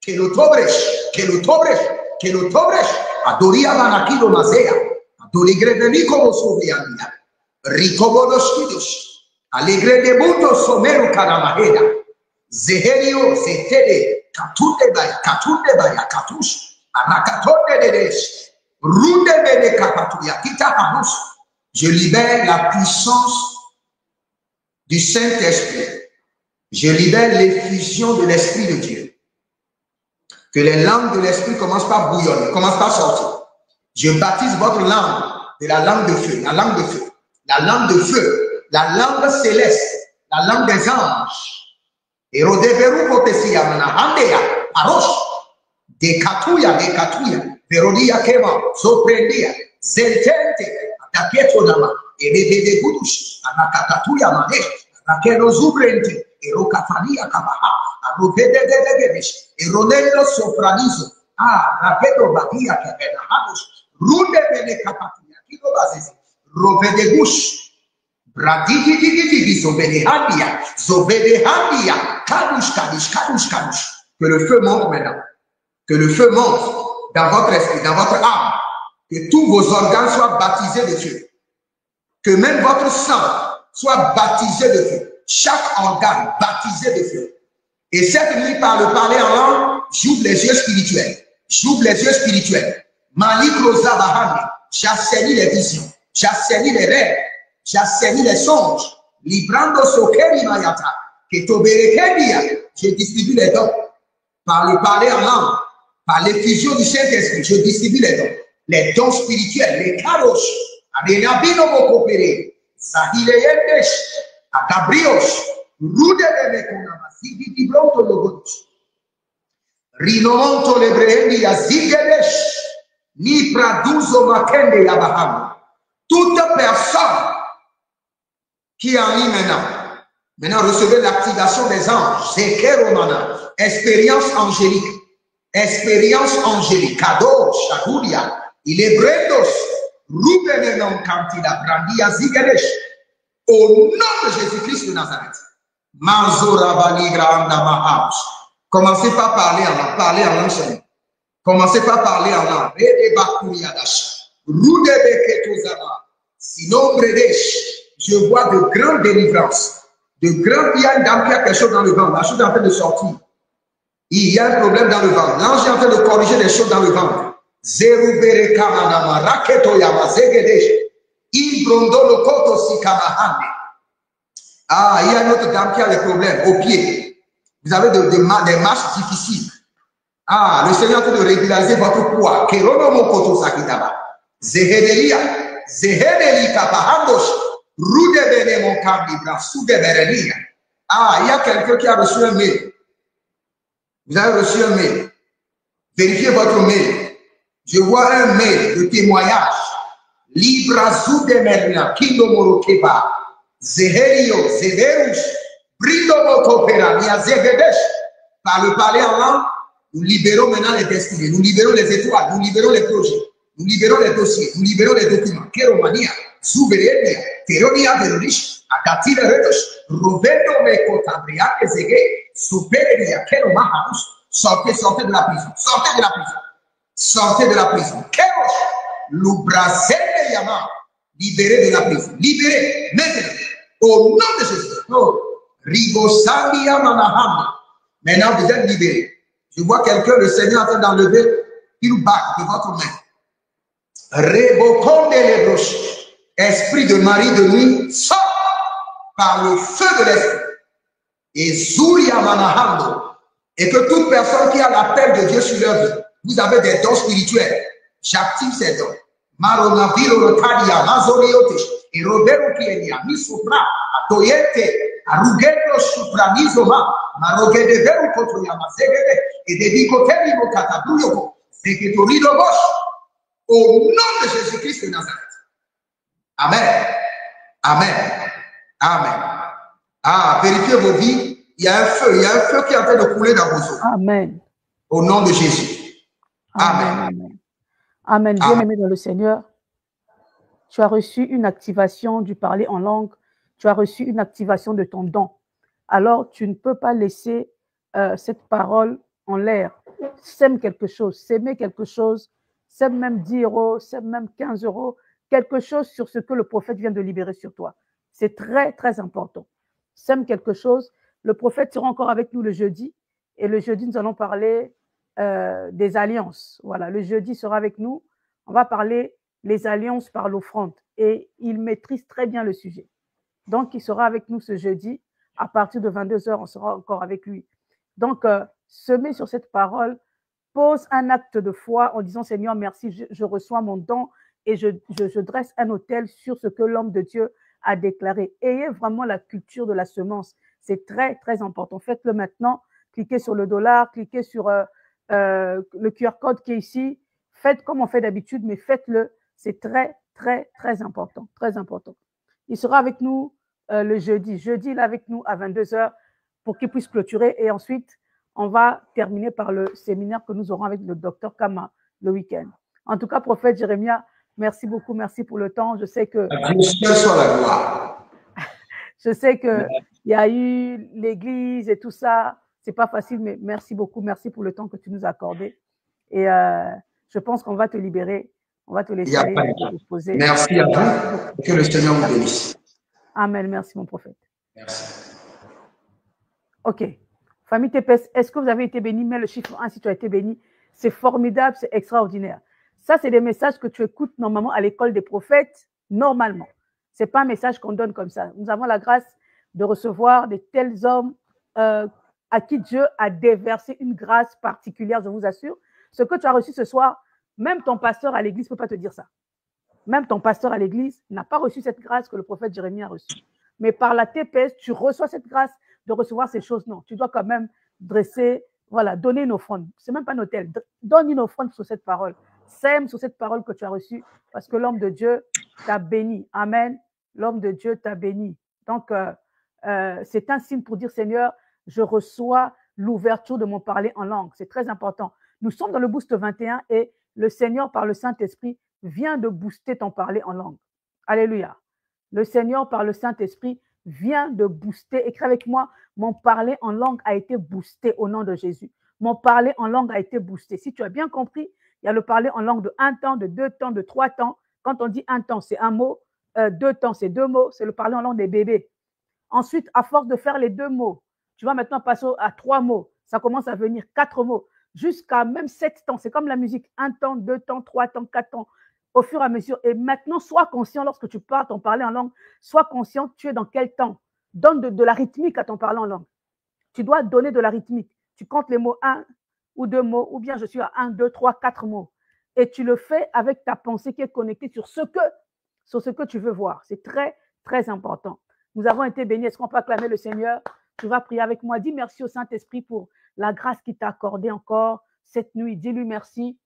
Kelotobresh. que le tobresh, que le tobresh, adoria manakilo mazea, adoligredeni como sobriania, ricobodoskidos, alegre de mundo somero karamaheda, zeherio, zetede, katunde baya, katush, anakatonde dedes, runde bene kapatuya, kita hanus. Je libère la puissance du Saint-Esprit. Je libère l'effusion de l'Esprit de Dieu. Que les langues de l'Esprit commencent par bouillonner, commencent par sortir. Je baptise votre langue de la langue de feu, la langue de feu, la langue de feu, la langue céleste, la langue des anges. Et rodeveru potesia manahandea, parosh, de katuya, verodia kema, soprendia, zeltente, ataketo nama, et de gudush, anakatatuya manesh, rakeno zubrente, et rokafania kabaha, arrovede de gevish, et ronello sopranizo, rakedo bakia kebena hadosh, runde bene kapatuya, kilo bazese, rovede gush, bradigi zobedehandia, kadush. Que le feu monte maintenant. Que le feu monte dans votre esprit, dans votre âme. Que tous vos organes soient baptisés de feu. Que même votre sang soit baptisé de feu. Chaque organe baptisé de feu. Et cette nuit, par le parler en langue, j'ouvre les yeux spirituels. J'ouvre les yeux spirituels. Malik Rosa Bahami, j'assainis les visions. J'assainis les rêves. J'assainis les songes. Librando Sokeri Mayata. Ketoberekedia. Je distribue les dons. Par le parler en langue. Par l'effusion du Saint-Esprit. Je distribue les dons. Les dons spirituels. Les karosh. Abenabino Mokopere. Zahile Yendesh. Agabrios. Rudebele Konamasi. Dibronto Logotos. Rinomonto Lebrehendi Yazigedesh. Ni Praduzo Makende Yabaham. Toute personne qui est en ligne maintenant recevez l'activation des anges, Zekeromana, expérience angélique, Kado, Shakuria, il est Brendos, Rubenenon Kantila, Brandia Zigadesh, au nom de Jésus-Christ de Nazareth, Manzora Valigra Andama House. Commencez par parler en langue, Seigneur. Commencez par parler en langue. Rede Bakuriadash, Rudebeketozama, sinon Bredesh. Je vois de grandes délivrances. Il y a une dame qui a quelque chose dans le ventre. La chose est en train de sortir. Il y a un problème dans le ventre. L'ange est en train de corriger les choses dans le ventre. Zerubere kamanama raketoyama zegedesh. Ibrondo lokoto sikamahane. Il y a une autre dame qui a des problèmes au pied. Vous avez des marches difficiles. Le Seigneur est en train de régulariser votre poids. Kerono mokoto sakitaba. Zehedelia. Zehedeli kapahandosh. Il y a quelqu'un qui a reçu un mail. Vous avez reçu un mail. Vérifiez votre mail. Je vois un mail de témoignage. Libra Zudemerna, Kindomoro Keba, Zeherio, Zeverus, Brindomo Kopera, Niazevedesh. Par le parler en langue, nous libérons maintenant les destinées, nous libérons les étoiles, nous libérons les projets, nous libérons les dossiers, nous libérons les documents. Keromania. Souverainia, Teronia Veronish, Akatila Redosh, Rovendo Mekotabria, Ezege, Souperia, Keromahaus, sortez de la prison, sortez de la prison, Kerosh, Lubrazene Yama, libérez de la prison, libérez, maintenant, au nom de Jésus, Rigosambia Manahama, maintenant vous êtes libérés. Je vois quelqu'un, le Seigneur en train d'enlever une bague de votre main. Reboconde les broches. Esprit de mari de nuit, sort par le feu de l'esprit. Et Zuria Manahando. Et que toute personne qui a l'appel de Dieu sur leur vie, vous avez des dons spirituels. J'active ces dons. Maronaviro Rotadia, Mazoriotish, et Robero Kienia, Misopra, Atoyete, Arugeno Supramizoma, Marogedevero Kotoyama, Zegede, et des Bicoteli Mokatabruyoko, Zeketorido Bosch, au nom de Jésus-Christ de Nazareth. Amen. Vérifiez vos vies. Il y a un feu qui est en train de couler dans vos eaux. Amen. Au nom de Jésus. Amen. Bien-aimé dans le Seigneur, tu as reçu une activation du parler en langue. Tu as reçu une activation de ton don. Alors, tu ne peux pas laisser cette parole en l'air. sème quelque chose, s'aimer quelque chose, sème même 10 €, sème même 15 €, quelque chose sur ce que le prophète vient de libérer sur toi. C'est très, très important. Sème quelque chose. Le prophète sera encore avec nous le jeudi. Et le jeudi, nous allons parler des alliances. Voilà, le jeudi sera avec nous. On va parler les alliances par l'offrande. Et il maîtrise très bien le sujet. Donc, il sera avec nous ce jeudi. À partir de 22 h, on sera encore avec lui. Donc, semer sur cette parole, pose un acte de foi en disant, Seigneur, merci, je reçois mon don et je dresse un autel sur ce que l'homme de Dieu a déclaré. Ayez vraiment la culture de la semence. C'est très, très important. Faites-le maintenant. Cliquez sur le $, cliquez sur le QR code qui est ici. Faites comme on fait d'habitude, mais faites-le. C'est très, très, très important. Très important. Il sera avec nous le jeudi. Jeudi, il est avec nous à 22 h pour qu'il puisse clôturer. Et ensuite, on va terminer par le séminaire que nous aurons avec le docteur Kama le week-end. En tout cas, prophète Jérémia, merci beaucoup, merci pour le temps. Je sais que je sais que il y a eu l'église et tout ça. C'est pas facile, mais merci beaucoup, merci pour le temps que tu nous as accordé. Et je pense qu'on va te libérer. On va te laisser te poser. Merci à vous. Que le Seigneur vous bénisse. Amen. Merci, mon prophète. Merci. OK. Famille TPS, est-ce que vous avez été béni? Mets le chiffre 1 si tu as été béni. C'est formidable, c'est extraordinaire. Ça, c'est des messages que tu écoutes normalement à l'école des prophètes, normalement. Ce n'est pas un message qu'on donne comme ça. Nous avons la grâce de recevoir de tels hommes à qui Dieu a déversé une grâce particulière, je vous assure. Ce que tu as reçu ce soir, même ton pasteur à l'église ne peut pas te dire ça. Même ton pasteur à l'église n'a pas reçu cette grâce que le prophète Jérémie a reçue. Mais par la TPS, tu reçois cette grâce de recevoir ces choses. Non, tu dois quand même dresser, voilà, donner une offrande. Ce n'est même pas un hôtel. Donne une offrande sur cette parole. Sème sur cette parole que tu as reçue parce que l'homme de Dieu t'a béni. Amen. L'homme de Dieu t'a béni. Donc, c'est un signe pour dire, Seigneur, je reçois l'ouverture de mon parler en langue. C'est très important. Nous sommes dans le Boost 21 et le Seigneur, par le Saint-Esprit, vient de booster ton parler en langue. Alléluia. Le Seigneur, par le Saint-Esprit, vient de booster. Écris avec moi, mon parler en langue a été boosté au nom de Jésus. Mon parler en langue a été boosté. Si tu as bien compris, il y a le parler en langue de 1 temps, de 2 temps, de 3 temps. Quand on dit 1 temps, c'est 1 mot. 2 temps, c'est 2 mots. C'est le parler en langue des bébés. Ensuite, à force de faire les 2 mots, tu vas maintenant passer à 3 mots. Ça commence à venir 4 mots. Jusqu'à même 7 temps. C'est comme la musique. 1 temps, 2 temps, 3 temps, 4 temps. Au fur et à mesure. Et maintenant, sois conscient lorsque tu parles ton parler en langue. Sois conscient, tu es dans quel temps. Donne de la rythmique à ton parler en langue. Tu dois donner de la rythmique. Tu comptes les mots 1 ou 2 mots, ou bien je suis à 1, 2, 3, 4 mots. Et tu le fais avec ta pensée qui est connectée sur ce que tu veux voir. C'est très, très important. Nous avons été bénis. Est-ce qu'on peut acclamer le Seigneur? Tu vas prier avec moi. Dis merci au Saint-Esprit pour la grâce qu'il t'a accordée encore cette nuit. Dis-lui merci.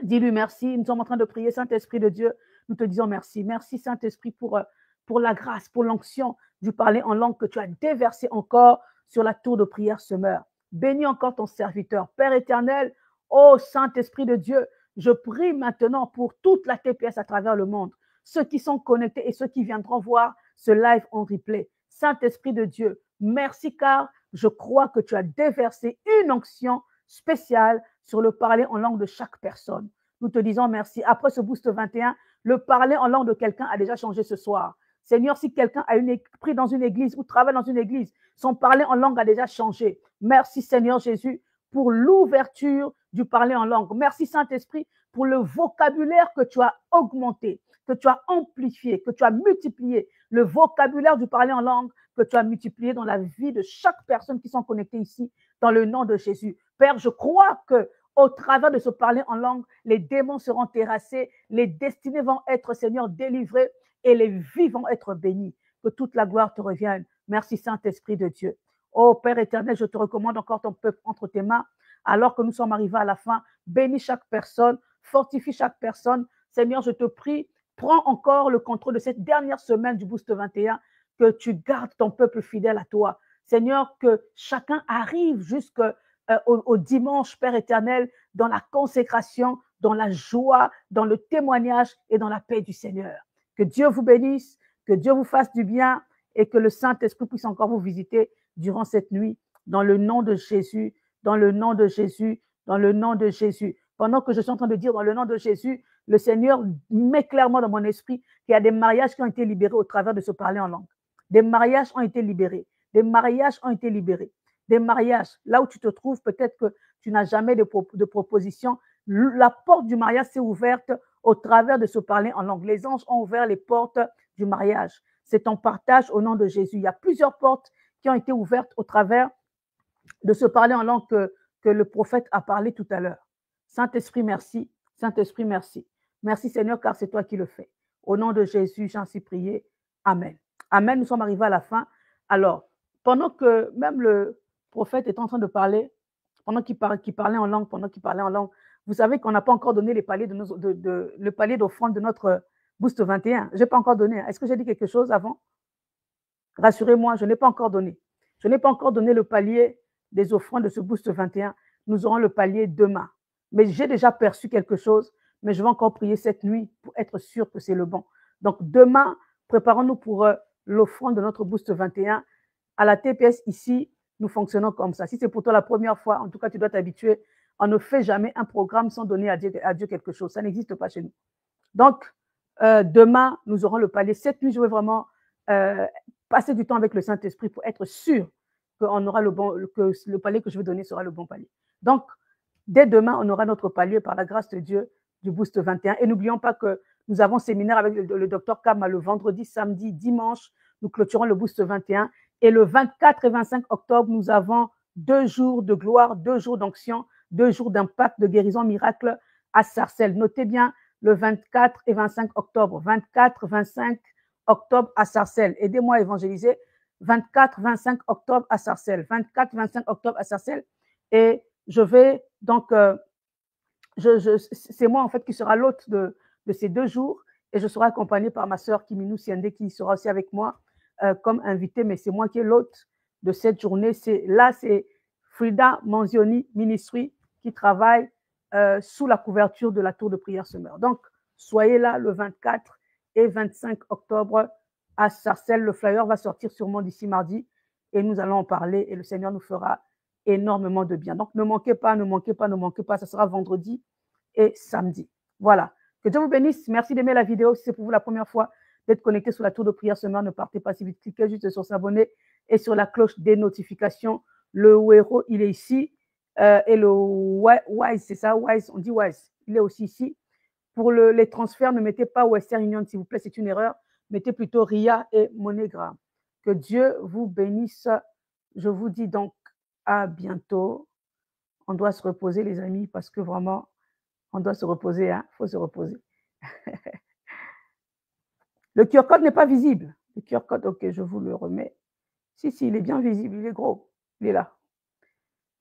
Dis-lui merci. Nous sommes en train de prier. Saint-Esprit de Dieu, nous te disons merci. Merci Saint-Esprit pour la grâce, pour l'onction du parler en langue que tu as déversé encore sur la tour de prière semeur. Bénis encore ton serviteur. Père éternel, ô Saint-Esprit de Dieu, je prie maintenant pour toute la TPS à travers le monde, ceux qui sont connectés et ceux qui viendront voir ce live en replay. Saint-Esprit de Dieu, merci car je crois que tu as déversé une onction spéciale sur le parler en langue de chaque personne. Nous te disons merci. Après ce Boost 21, le parler en langue de quelqu'un a déjà changé ce soir. Seigneur, si quelqu'un a pris dans une église ou travaille dans une église, son parler en langue a déjà changé. Merci Seigneur Jésus pour l'ouverture du parler en langue. Merci Saint-Esprit pour le vocabulaire que tu as augmenté, que tu as amplifié, que tu as multiplié. Le vocabulaire du parler en langue que tu as multiplié dans la vie de chaque personne qui sont connectées ici, dans le nom de Jésus. Père, je crois que au travers de ce parler en langue, les démons seront terrassés, les destinées vont être, Seigneur, délivrées et les vies vont être bénies. Que toute la gloire te revienne. Merci Saint-Esprit de Dieu. Oh Père éternel, je te recommande encore ton peuple entre tes mains. Alors que nous sommes arrivés à la fin, bénis chaque personne, fortifie chaque personne. Seigneur, je te prie, prends encore le contrôle de cette dernière semaine du Boost 21, que tu gardes ton peuple fidèle à toi. Seigneur, que chacun arrive jusqu'au dimanche, Père éternel, dans la consécration, dans la joie, dans le témoignage et dans la paix du Seigneur. Que Dieu vous bénisse, que Dieu vous fasse du bien et que le Saint-Esprit puisse encore vous visiter durant cette nuit. Dans le nom de Jésus, dans le nom de Jésus, dans le nom de Jésus. Pendant que je suis en train de dire dans le nom de Jésus, le Seigneur met clairement dans mon esprit qu'il y a des mariages qui ont été libérés au travers de ce parler en langue. Des mariages ont été libérés. Des mariages ont été libérés. Des mariages, là où tu te trouves, peut-être que tu n'as jamais de proposition. La porte du mariage s'est ouverte au travers de ce parler en langue. Les anges ont ouvert les portes du mariage. C'est ton partage au nom de Jésus. Il y a plusieurs portes qui ont été ouvertes au travers de ce parler en langue que le prophète a parlé tout à l'heure. Saint-Esprit, merci. Saint-Esprit, merci. Merci Seigneur, car c'est toi qui le fais. Au nom de Jésus, j'en suis prié. Amen. Amen, nous sommes arrivés à la fin. Alors, pendant que même le prophète est en train de parler, pendant qu'il parlait en langue, vous savez qu'on n'a pas encore donné les paliers le palier d'offrande de notre Boost 21. Je n'ai pas encore donné. Est-ce que j'ai dit quelque chose avant? Rassurez-moi, je n'ai pas encore donné. Je n'ai pas encore donné le palier des offrandes de ce Boost 21. Nous aurons le palier demain. Mais j'ai déjà perçu quelque chose, mais je vais encore prier cette nuit pour être sûr que c'est le bon. Donc demain, préparons-nous pour l'offrande de notre Boost 21. À la TPS ici, nous fonctionnons comme ça. Si c'est pour toi la première fois, en tout cas, tu dois t'habituer. On ne fait jamais un programme sans donner à Dieu quelque chose. Ça n'existe pas chez nous. Donc, demain, nous aurons le palier. Cette nuit, je vais vraiment passer du temps avec le Saint-Esprit pour être sûr qu'on aura que le palier que je vais donner sera le bon palier. Donc, dès demain, on aura notre palier par la grâce de Dieu du Boost 21. Et n'oublions pas que nous avons séminaire avec le docteur Kama le vendredi, samedi, dimanche. Nous clôturons le Boost 21. Et le 24 et 25 octobre, nous avons 2 jours de gloire, 2 jours d'onction, 2 jours d'impact, de guérison miracle à Sarcelles. Notez bien le 24 et 25 octobre. 24, 25 octobre à Sarcelles. Aidez-moi à évangéliser. 24, 25 octobre à Sarcelles. 24, 25 octobre à Sarcelles. Et je vais donc, c'est moi en fait qui sera l'hôte de ces 2 jours et je serai accompagnée par ma sœur Kiminou Siende qui sera aussi avec moi comme invitée, mais c'est moi qui est l'hôte de cette journée. C'est Frida Manzioni Ministry qui travaille sous la couverture de la tour de prière Semeur. Donc, soyez là le 24 et 25 octobre à Sarcelles. Le flyer va sortir sûrement d'ici mardi et nous allons en parler et le Seigneur nous fera énormément de bien. Donc, ne manquez pas, ne manquez pas, ne manquez pas. Ça sera vendredi et samedi. Voilà. Que Dieu vous bénisse. Merci d'aimer la vidéo. Si c'est pour vous la première fois d'être connecté sur la tour de prière Semeur, ne partez pas si vite. Cliquez juste sur s'abonner et sur la cloche des notifications. Le héros, il est ici. Et le Wise, c'est ça, Wise, on dit Wise. Il est aussi ici. Pour les transferts, ne mettez pas Western Union, s'il vous plaît, c'est une erreur. Mettez plutôt RIA et MoneyGram. Que Dieu vous bénisse. Je vous dis donc à bientôt. On doit se reposer, les amis, parce que vraiment, on doit se reposer. Hein? Il faut se reposer. Le QR code n'est pas visible. Le QR code, ok, je vous le remets. Si, il est bien visible, il est gros. Il est là.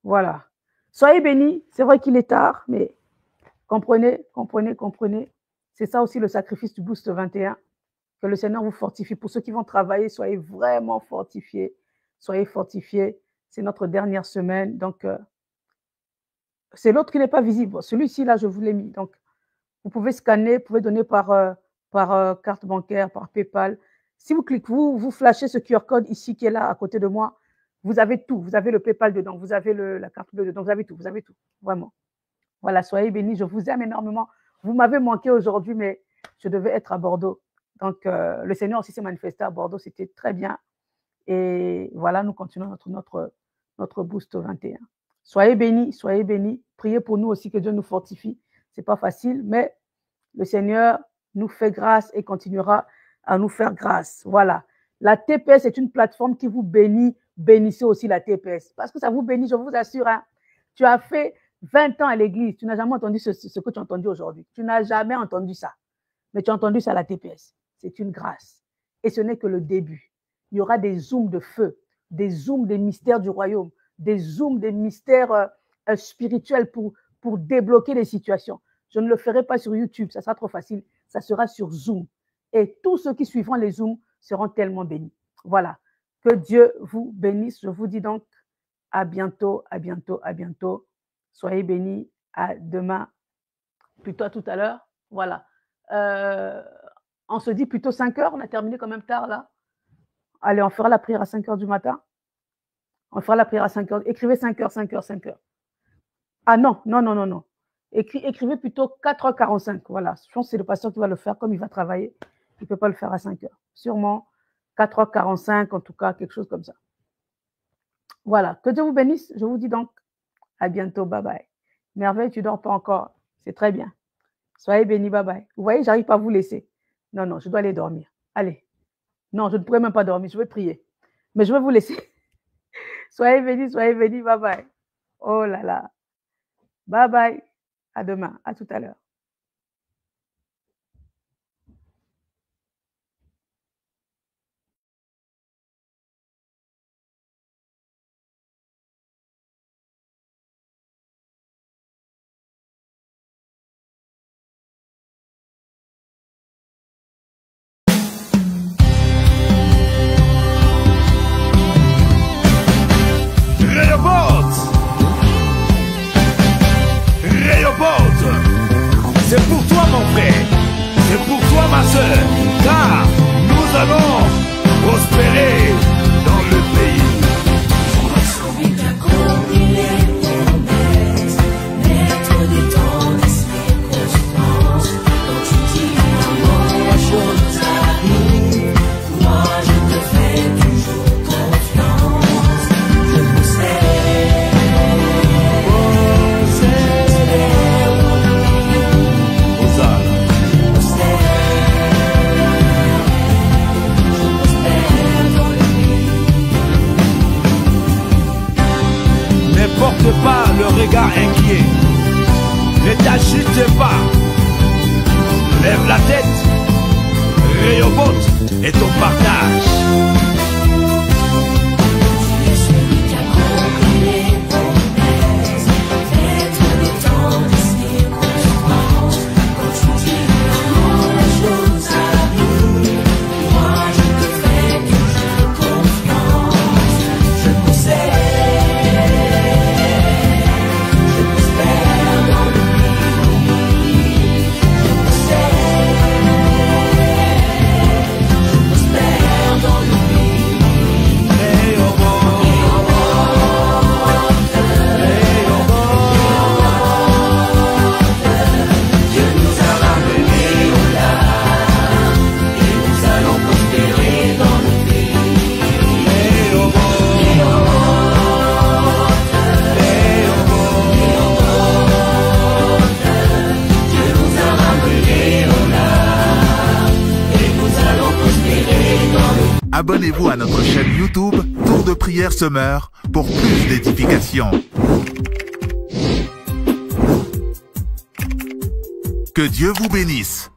Voilà. Soyez bénis. C'est vrai qu'il est tard, mais comprenez. C'est ça aussi le sacrifice du Boost 21. Que le Seigneur vous fortifie. Pour ceux qui vont travailler, soyez vraiment fortifiés. Soyez fortifiés. C'est notre dernière semaine. Donc, c'est l'autre qui n'est pas visible. Celui-ci, là, je vous l'ai mis. Donc, vous pouvez scanner, vous pouvez donner par carte bancaire, par PayPal. Si vous cliquez, vous flashez ce QR code ici qui est là à côté de moi, vous avez tout. Vous avez le PayPal dedans, vous avez la carte bleue dedans, vous avez tout, vraiment. Voilà, soyez bénis, je vous aime énormément. Vous m'avez manqué aujourd'hui, mais je devais être à Bordeaux. Donc, le Seigneur aussi s'est manifesté à Bordeaux, c'était très bien. Et voilà, nous continuons notre Boost 21. Soyez bénis. Priez pour nous aussi, que Dieu nous fortifie. Ce n'est pas facile, mais le Seigneur nous fait grâce et continuera à nous faire grâce. Voilà. La TPS est une plateforme qui vous bénit. Bénissez aussi la TPS. Parce que ça vous bénit, je vous assure. Hein. Tu as fait 20 ans à l'église. Tu n'as jamais entendu ce que tu as entendu aujourd'hui. Tu n'as jamais entendu ça. Mais tu as entendu ça à la TPS. C'est une grâce. Et ce n'est que le début. Il y aura des zooms de feu, des zooms des mystères du royaume, des zooms des mystères spirituels pour débloquer les situations. Je ne le ferai pas sur YouTube, ça sera trop facile. Ça sera sur Zoom. Et tous ceux qui suivront les Zooms seront tellement bénis. Voilà. Que Dieu vous bénisse. Je vous dis donc à bientôt. Soyez bénis. À demain. Plutôt à tout à l'heure. Voilà. On se dit plutôt 5 heures. On a terminé quand même tard là. Allez, on fera la prière à 5 heures du matin. On fera la prière à 5 heures. Écrivez 5 heures. Ah non, non, non, non, non. Écrivez plutôt 4h45. Voilà. Je pense que c'est le pasteur qui va le faire comme il va travailler. Il ne peut pas le faire à 5h. Sûrement 4h45, en tout cas, quelque chose comme ça. Voilà. Que Dieu vous bénisse. Je vous dis donc à bientôt. Bye bye. Merveille, tu ne dors pas encore. C'est très bien. Soyez bénis. Bye bye. Vous voyez, j'arrive pas à vous laisser. Non, non, je dois aller dormir. Allez. Non, je ne pourrais même pas dormir. Je vais prier. Mais je vais vous laisser. Soyez bénis, soyez bénis. Bye bye. Oh là là. Bye bye. À demain. À tout à l'heure. C'est pour toi mon frère, c'est pour toi ma soeur, car nous allons prospérer dans le pays. Maître du temps des circonstances, quand tu dis l'amour, la chose arrive. Moi je te fais toujours confiance, je vous sais. Ne porte pas le regard inquiet, ne t'agite pas, lève la tête, Rehoboth est ton partage. Tu es celui qui accomplit les promesses, maître du temps des circonstances, quand tu dis l'amour, la chose arrive. Moi je te fais toujours confiance, je vous sais. Abonnez-vous à notre chaîne YouTube Tour de prière Semeur pour plus d'édification. Que Dieu vous bénisse.